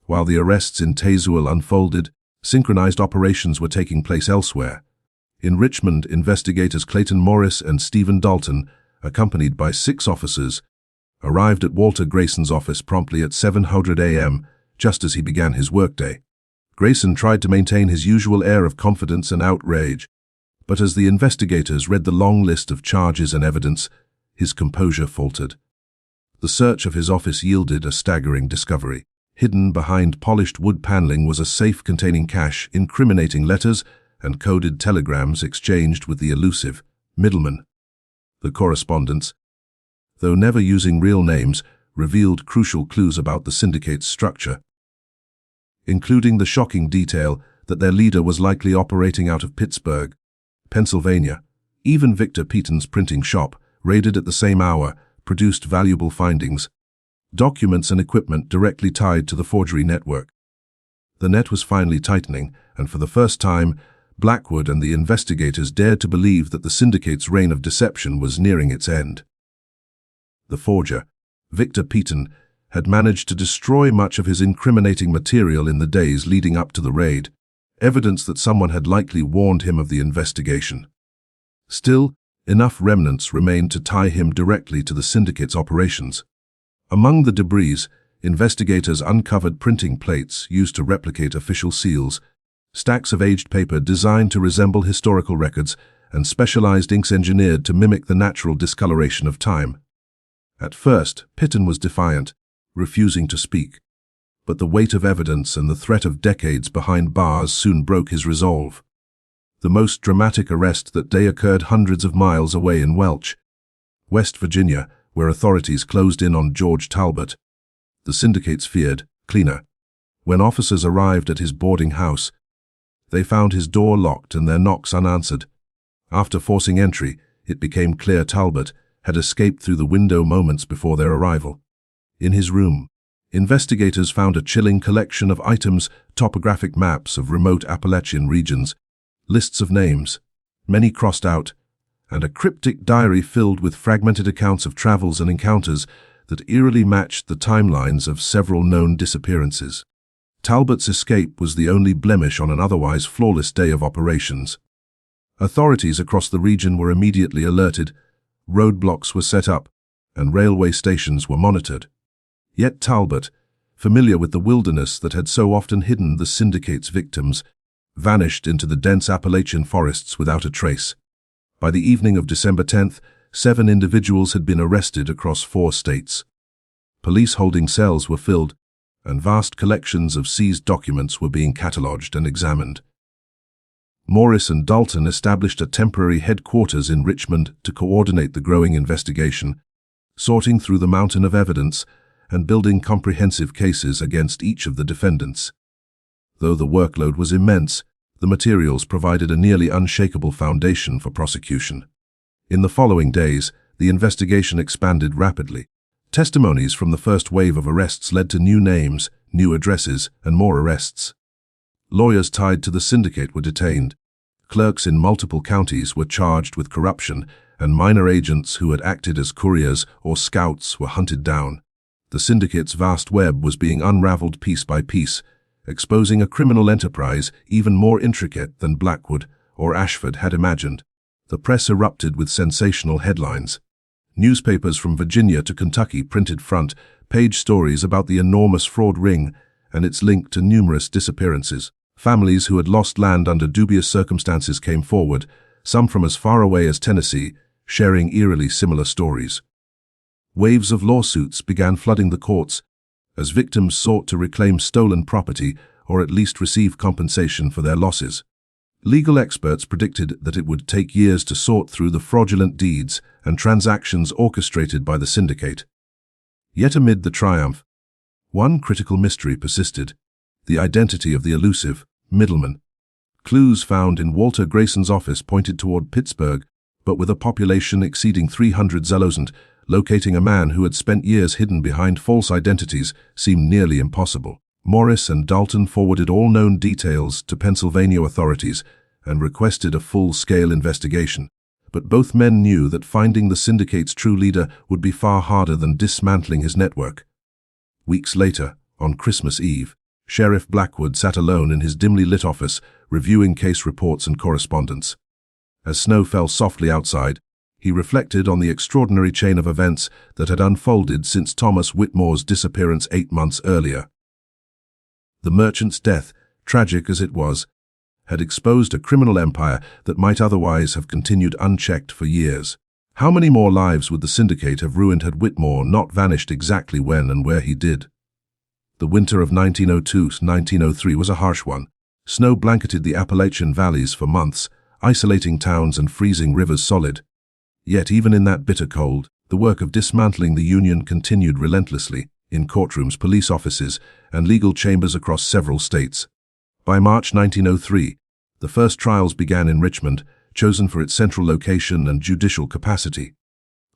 While the arrests in Tazewell unfolded, synchronized operations were taking place elsewhere. In Richmond, investigators Clayton Morris and Stephen Dalton, accompanied by 6 officers, arrived at Walter Grayson's office promptly at 7:00 a.m., just as he began his workday. Grayson tried to maintain his usual air of confidence and outrage, but as the investigators read the long list of charges and evidence, his composure faltered. The search of his office yielded a staggering discovery. Hidden behind polished wood paneling was a safe containing cash, incriminating letters, and coded telegrams exchanged with the elusive middleman. The correspondence, though never using real names, revealed crucial clues about the syndicate's structure, including the shocking detail that their leader was likely operating out of Pittsburgh, Pennsylvania. Even Victor Peaton's printing shop, raided at the same hour, produced valuable findings, documents and equipment directly tied to the forgery network. The net was finally tightening, and for the first time, Blackwood and the investigators dared to believe that the syndicate's reign of deception was nearing its end. The forger, Victor Peaton, had managed to destroy much of his incriminating material in the days leading up to the raid, evidence that someone had likely warned him of the investigation. Still, enough remnants remained to tie him directly to the syndicate's operations. Among the debris, investigators uncovered printing plates used to replicate official seals, stacks of aged paper designed to resemble historical records, and specialized inks engineered to mimic the natural discoloration of time. At first, Peaton was defiant, refusing to speak. But the weight of evidence and the threat of decades behind bars soon broke his resolve. The most dramatic arrest that day occurred hundreds of miles away in Welch, West Virginia, where authorities closed in on George Talbot, the syndicate's feared cleaner. When officers arrived at his boarding house, they found his door locked and their knocks unanswered. After forcing entry, it became clear Talbot had escaped through the window moments before their arrival. In his room, investigators found a chilling collection of items, topographic maps of remote Appalachian regions, lists of names, many crossed out, and a cryptic diary filled with fragmented accounts of travels and encounters that eerily matched the timelines of several known disappearances. Talbot's escape was the only blemish on an otherwise flawless day of operations. Authorities across the region were immediately alerted, roadblocks were set up, and railway stations were monitored. Yet Talbot, familiar with the wilderness that had so often hidden the syndicate's victims, vanished into the dense Appalachian forests without a trace. By the evening of December 10th, 7 individuals had been arrested across 4 states. Police holding cells were filled, and vast collections of seized documents were being catalogued and examined. Morris and Dalton established a temporary headquarters in Richmond to coordinate the growing investigation, sorting through the mountain of evidence and building comprehensive cases against each of the defendants. Though the workload was immense, the materials provided a nearly unshakable foundation for prosecution. In the following days, the investigation expanded rapidly. Testimonies from the first wave of arrests led to new names, new addresses, and more arrests. Lawyers tied to the syndicate were detained. Clerks in multiple counties were charged with corruption, and minor agents who had acted as couriers or scouts were hunted down. The syndicate's vast web was being unraveled piece by piece, exposing a criminal enterprise even more intricate than Blackwood or Ashford had imagined. The press erupted with sensational headlines. Newspapers from Virginia to Kentucky printed front-page stories about the enormous fraud ring and its link to numerous disappearances. Families who had lost land under dubious circumstances came forward, some from as far away as Tennessee, sharing eerily similar stories. Waves of lawsuits began flooding the courts as victims sought to reclaim stolen property or at least receive compensation for their losses. Legal experts predicted that it would take years to sort through the fraudulent deeds and transactions orchestrated by the syndicate. Yet amid the triumph, one critical mystery persisted: the identity of the elusive middleman. Clues found in Walter Grayson's office pointed toward Pittsburgh, but with a population exceeding 300,000, locating a man who had spent years hidden behind false identities seemed nearly impossible. Morris and Dalton forwarded all known details to Pennsylvania authorities and requested a full-scale investigation. But both men knew that finding the syndicate's true leader would be far harder than dismantling his network. Weeks later, on Christmas Eve, Sheriff Blackwood sat alone in his dimly lit office, reviewing case reports and correspondence. As snow fell softly outside, he reflected on the extraordinary chain of events that had unfolded since Thomas Whitmore's disappearance 8 months earlier. The merchant's death, tragic as it was, had exposed a criminal empire that might otherwise have continued unchecked for years. How many more lives would the syndicate have ruined had Whitmore not vanished exactly when and where he did? The winter of 1902-1903 was a harsh one. Snow blanketed the Appalachian valleys for months, isolating towns and freezing rivers solid. Yet even in that bitter cold, the work of dismantling the Union continued relentlessly, in courtrooms, police offices, and legal chambers across several states. By March 1903, the first trials began in Richmond, chosen for its central location and judicial capacity.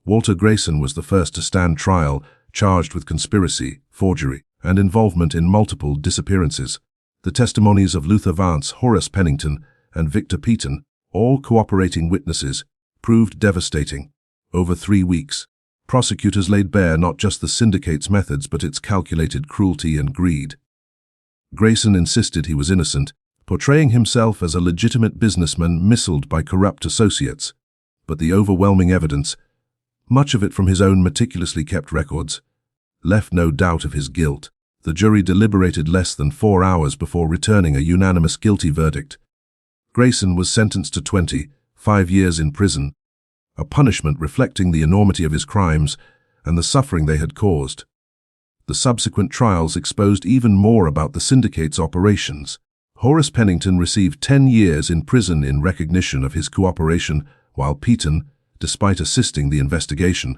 Walter Grayson was the first to stand trial, charged with conspiracy, forgery, and involvement in multiple disappearances. The testimonies of Luther Vance, Horace Pennington, and Victor Peton, all cooperating witnesses, proved devastating. Over 3 weeks, prosecutors laid bare not just the syndicate's methods but its calculated cruelty and greed. Grayson insisted he was innocent, portraying himself as a legitimate businessman missiled by corrupt associates. But the overwhelming evidence, much of it from his own meticulously kept records, left no doubt of his guilt. The jury deliberated less than 4 hours before returning a unanimous guilty verdict. Grayson was sentenced to 25 years in prison, a punishment reflecting the enormity of his crimes and the suffering they had caused. The subsequent trials exposed even more about the syndicate's operations. Horace Pennington received 10 years in prison in recognition of his cooperation, while Peton, despite assisting the investigation,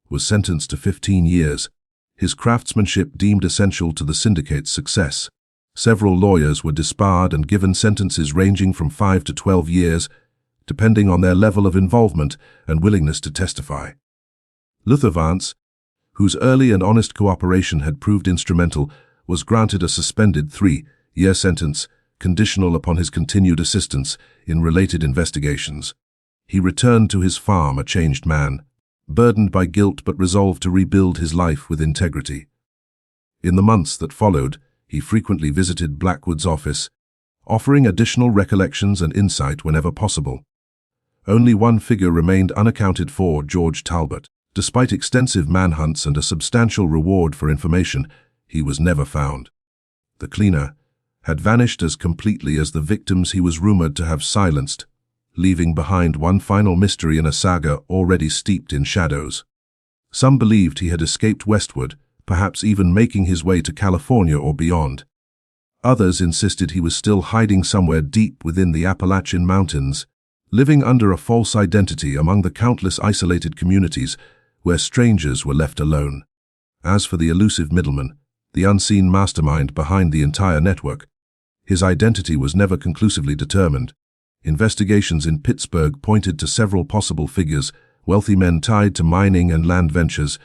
was sentenced to 15 years. His craftsmanship deemed essential to the syndicate's success. Several lawyers were disbarred and given sentences ranging from 5 to 12 years, depending on their level of involvement and willingness to testify. Luther Vance, whose early and honest cooperation had proved instrumental, was granted a suspended 3-year sentence, conditional upon his continued assistance in related investigations. He returned to his farm a changed man, burdened by guilt but resolved to rebuild his life with integrity. In the months that followed, he frequently visited Blackwood's office, offering additional recollections and insight whenever possible. Only one figure remained unaccounted for: George Talbot. Despite extensive manhunts and a substantial reward for information, he was never found. The cleaner had vanished as completely as the victims he was rumored to have silenced, leaving behind one final mystery in a saga already steeped in shadows. Some believed he had escaped westward, perhaps even making his way to California or beyond. Others insisted he was still hiding somewhere deep within the Appalachian Mountains, living under a false identity among the countless isolated communities where strangers were left alone. As for the elusive middleman, the unseen mastermind behind the entire network, his identity was never conclusively determined. Investigations in Pittsburgh pointed to several possible figures, wealthy men tied to mining and land ventures,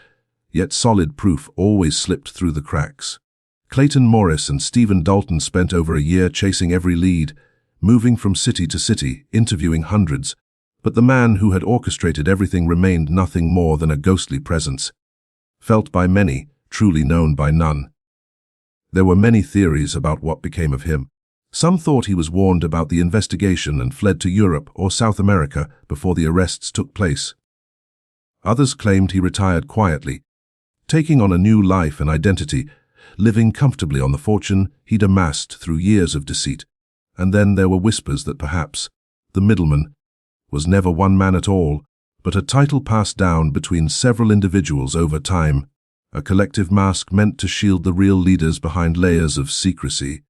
yet solid proof always slipped through the cracks. Clayton Morris and Stephen Dalton spent over a year chasing every lead, moving from city to city, interviewing hundreds, but the man who had orchestrated everything remained nothing more than a ghostly presence, felt by many, truly known by none. There were many theories about what became of him. Some thought he was warned about the investigation and fled to Europe or South America before the arrests took place. Others claimed he retired quietly, taking on a new life and identity, living comfortably on the fortune he'd amassed through years of deceit. And then there were whispers that perhaps the middleman was never one man at all, but a title passed down between several individuals over time, a collective mask meant to shield the real leaders behind layers of secrecy.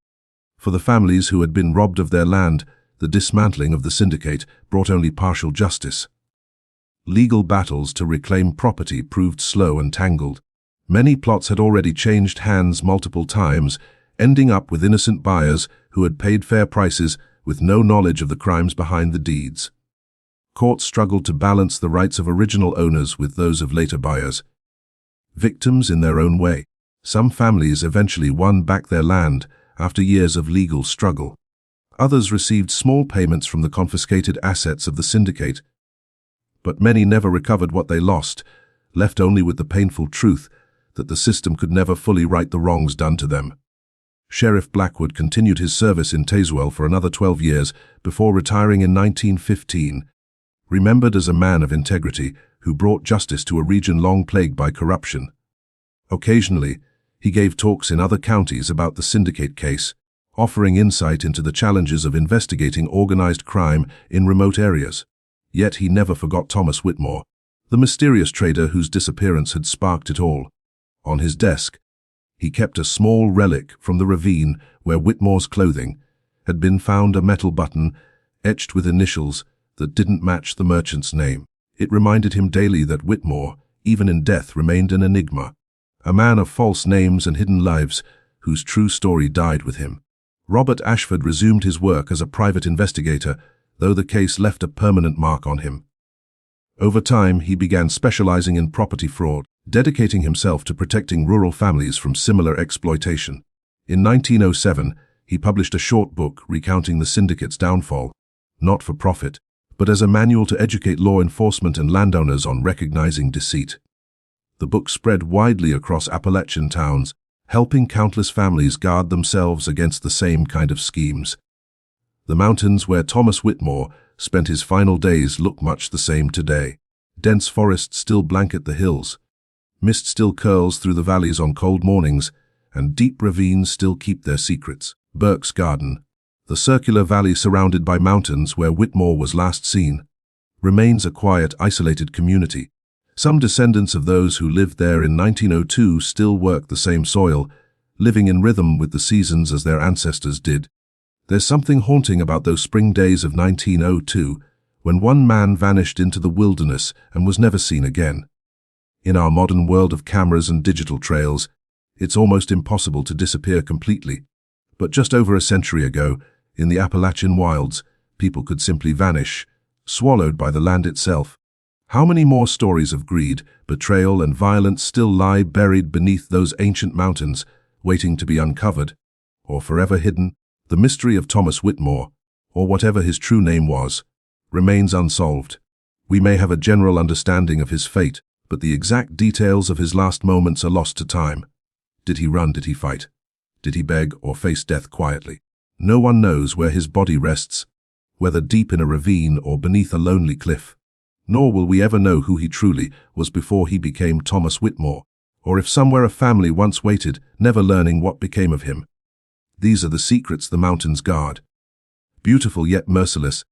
For the families who had been robbed of their land, the dismantling of the syndicate brought only partial justice. Legal battles to reclaim property proved slow and tangled. Many plots had already changed hands multiple times, ending up with innocent buyers who had paid fair prices with no knowledge of the crimes behind the deeds. Courts struggled to balance the rights of original owners with those of later buyers. Victims in their own way, some families eventually won back their land after years of legal struggle. Others received small payments from the confiscated assets of the syndicate. But many never recovered what they lost, left only with the painful truth that the system could never fully right the wrongs done to them. Sheriff Blackwood continued his service in Tazewell for another 12 years before retiring in 1915, remembered as a man of integrity who brought justice to a region long plagued by corruption. Occasionally, he gave talks in other counties about the syndicate case, offering insight into the challenges of investigating organized crime in remote areas. Yet he never forgot Thomas Whitmore, the mysterious trader whose disappearance had sparked it all. On his desk, he kept a small relic from the ravine where Whitmore's clothing had been found, a metal button etched with initials that didn't match the merchant's name. It reminded him daily that Whitmore, even in death, remained an enigma, a man of false names and hidden lives whose true story died with him. Robert Ashford resumed his work as a private investigator, though the case left a permanent mark on him. Over time, he began specializing in property fraud, dedicating himself to protecting rural families from similar exploitation. In 1907, he published a short book recounting the syndicate's downfall, not for profit, but as a manual to educate law enforcement and landowners on recognizing deceit. The book spread widely across Appalachian towns, helping countless families guard themselves against the same kind of schemes. The mountains where Thomas Whitmore spent his final days look much the same today. Dense forests still blanket the hills. Mist still curls through the valleys on cold mornings, and deep ravines still keep their secrets. Burke's Garden, the circular valley surrounded by mountains where Whitmore was last seen, remains a quiet, isolated community. Some descendants of those who lived there in 1902 still work the same soil, living in rhythm with the seasons as their ancestors did. There's something haunting about those spring days of 1902, when one man vanished into the wilderness and was never seen again. In our modern world of cameras and digital trails, it's almost impossible to disappear completely. But just over a century ago, in the Appalachian wilds, people could simply vanish, swallowed by the land itself. How many more stories of greed, betrayal, and violence still lie buried beneath those ancient mountains, waiting to be uncovered, or forever hidden? The mystery of Thomas Whitmore, or whatever his true name was, remains unsolved. We may have a general understanding of his fate, but the exact details of his last moments are lost to time. Did he run? Did he fight? Did he beg or face death quietly? No one knows where his body rests, whether deep in a ravine or beneath a lonely cliff. Nor will we ever know who he truly was before he became Thomas Whitmore, or if somewhere a family once waited, never learning what became of him. These are the secrets the mountains guard. Beautiful yet merciless,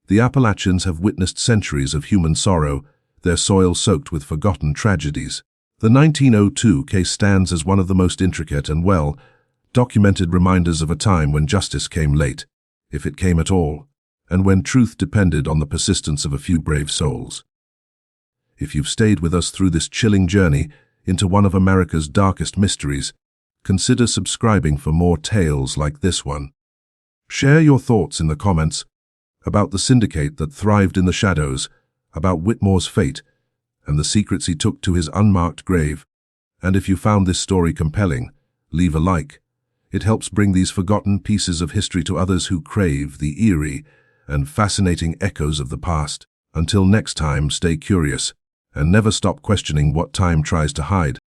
the Appalachians have witnessed centuries of human sorrow, their soil soaked with forgotten tragedies. The 1902 case stands as one of the most intricate and well-documented reminders of a time when justice came late, if it came at all, and when truth depended on the persistence of a few brave souls. If you've stayed with us through this chilling journey into one of America's darkest mysteries, consider subscribing for more tales like this one. Share your thoughts in the comments about the syndicate that thrived in the shadows, about Whitmore's fate, and the secrets he took to his unmarked grave. And if you found this story compelling, leave a like. It helps bring these forgotten pieces of history to others who crave the eerie and fascinating echoes of the past. Until next time, stay curious and never stop questioning what time tries to hide.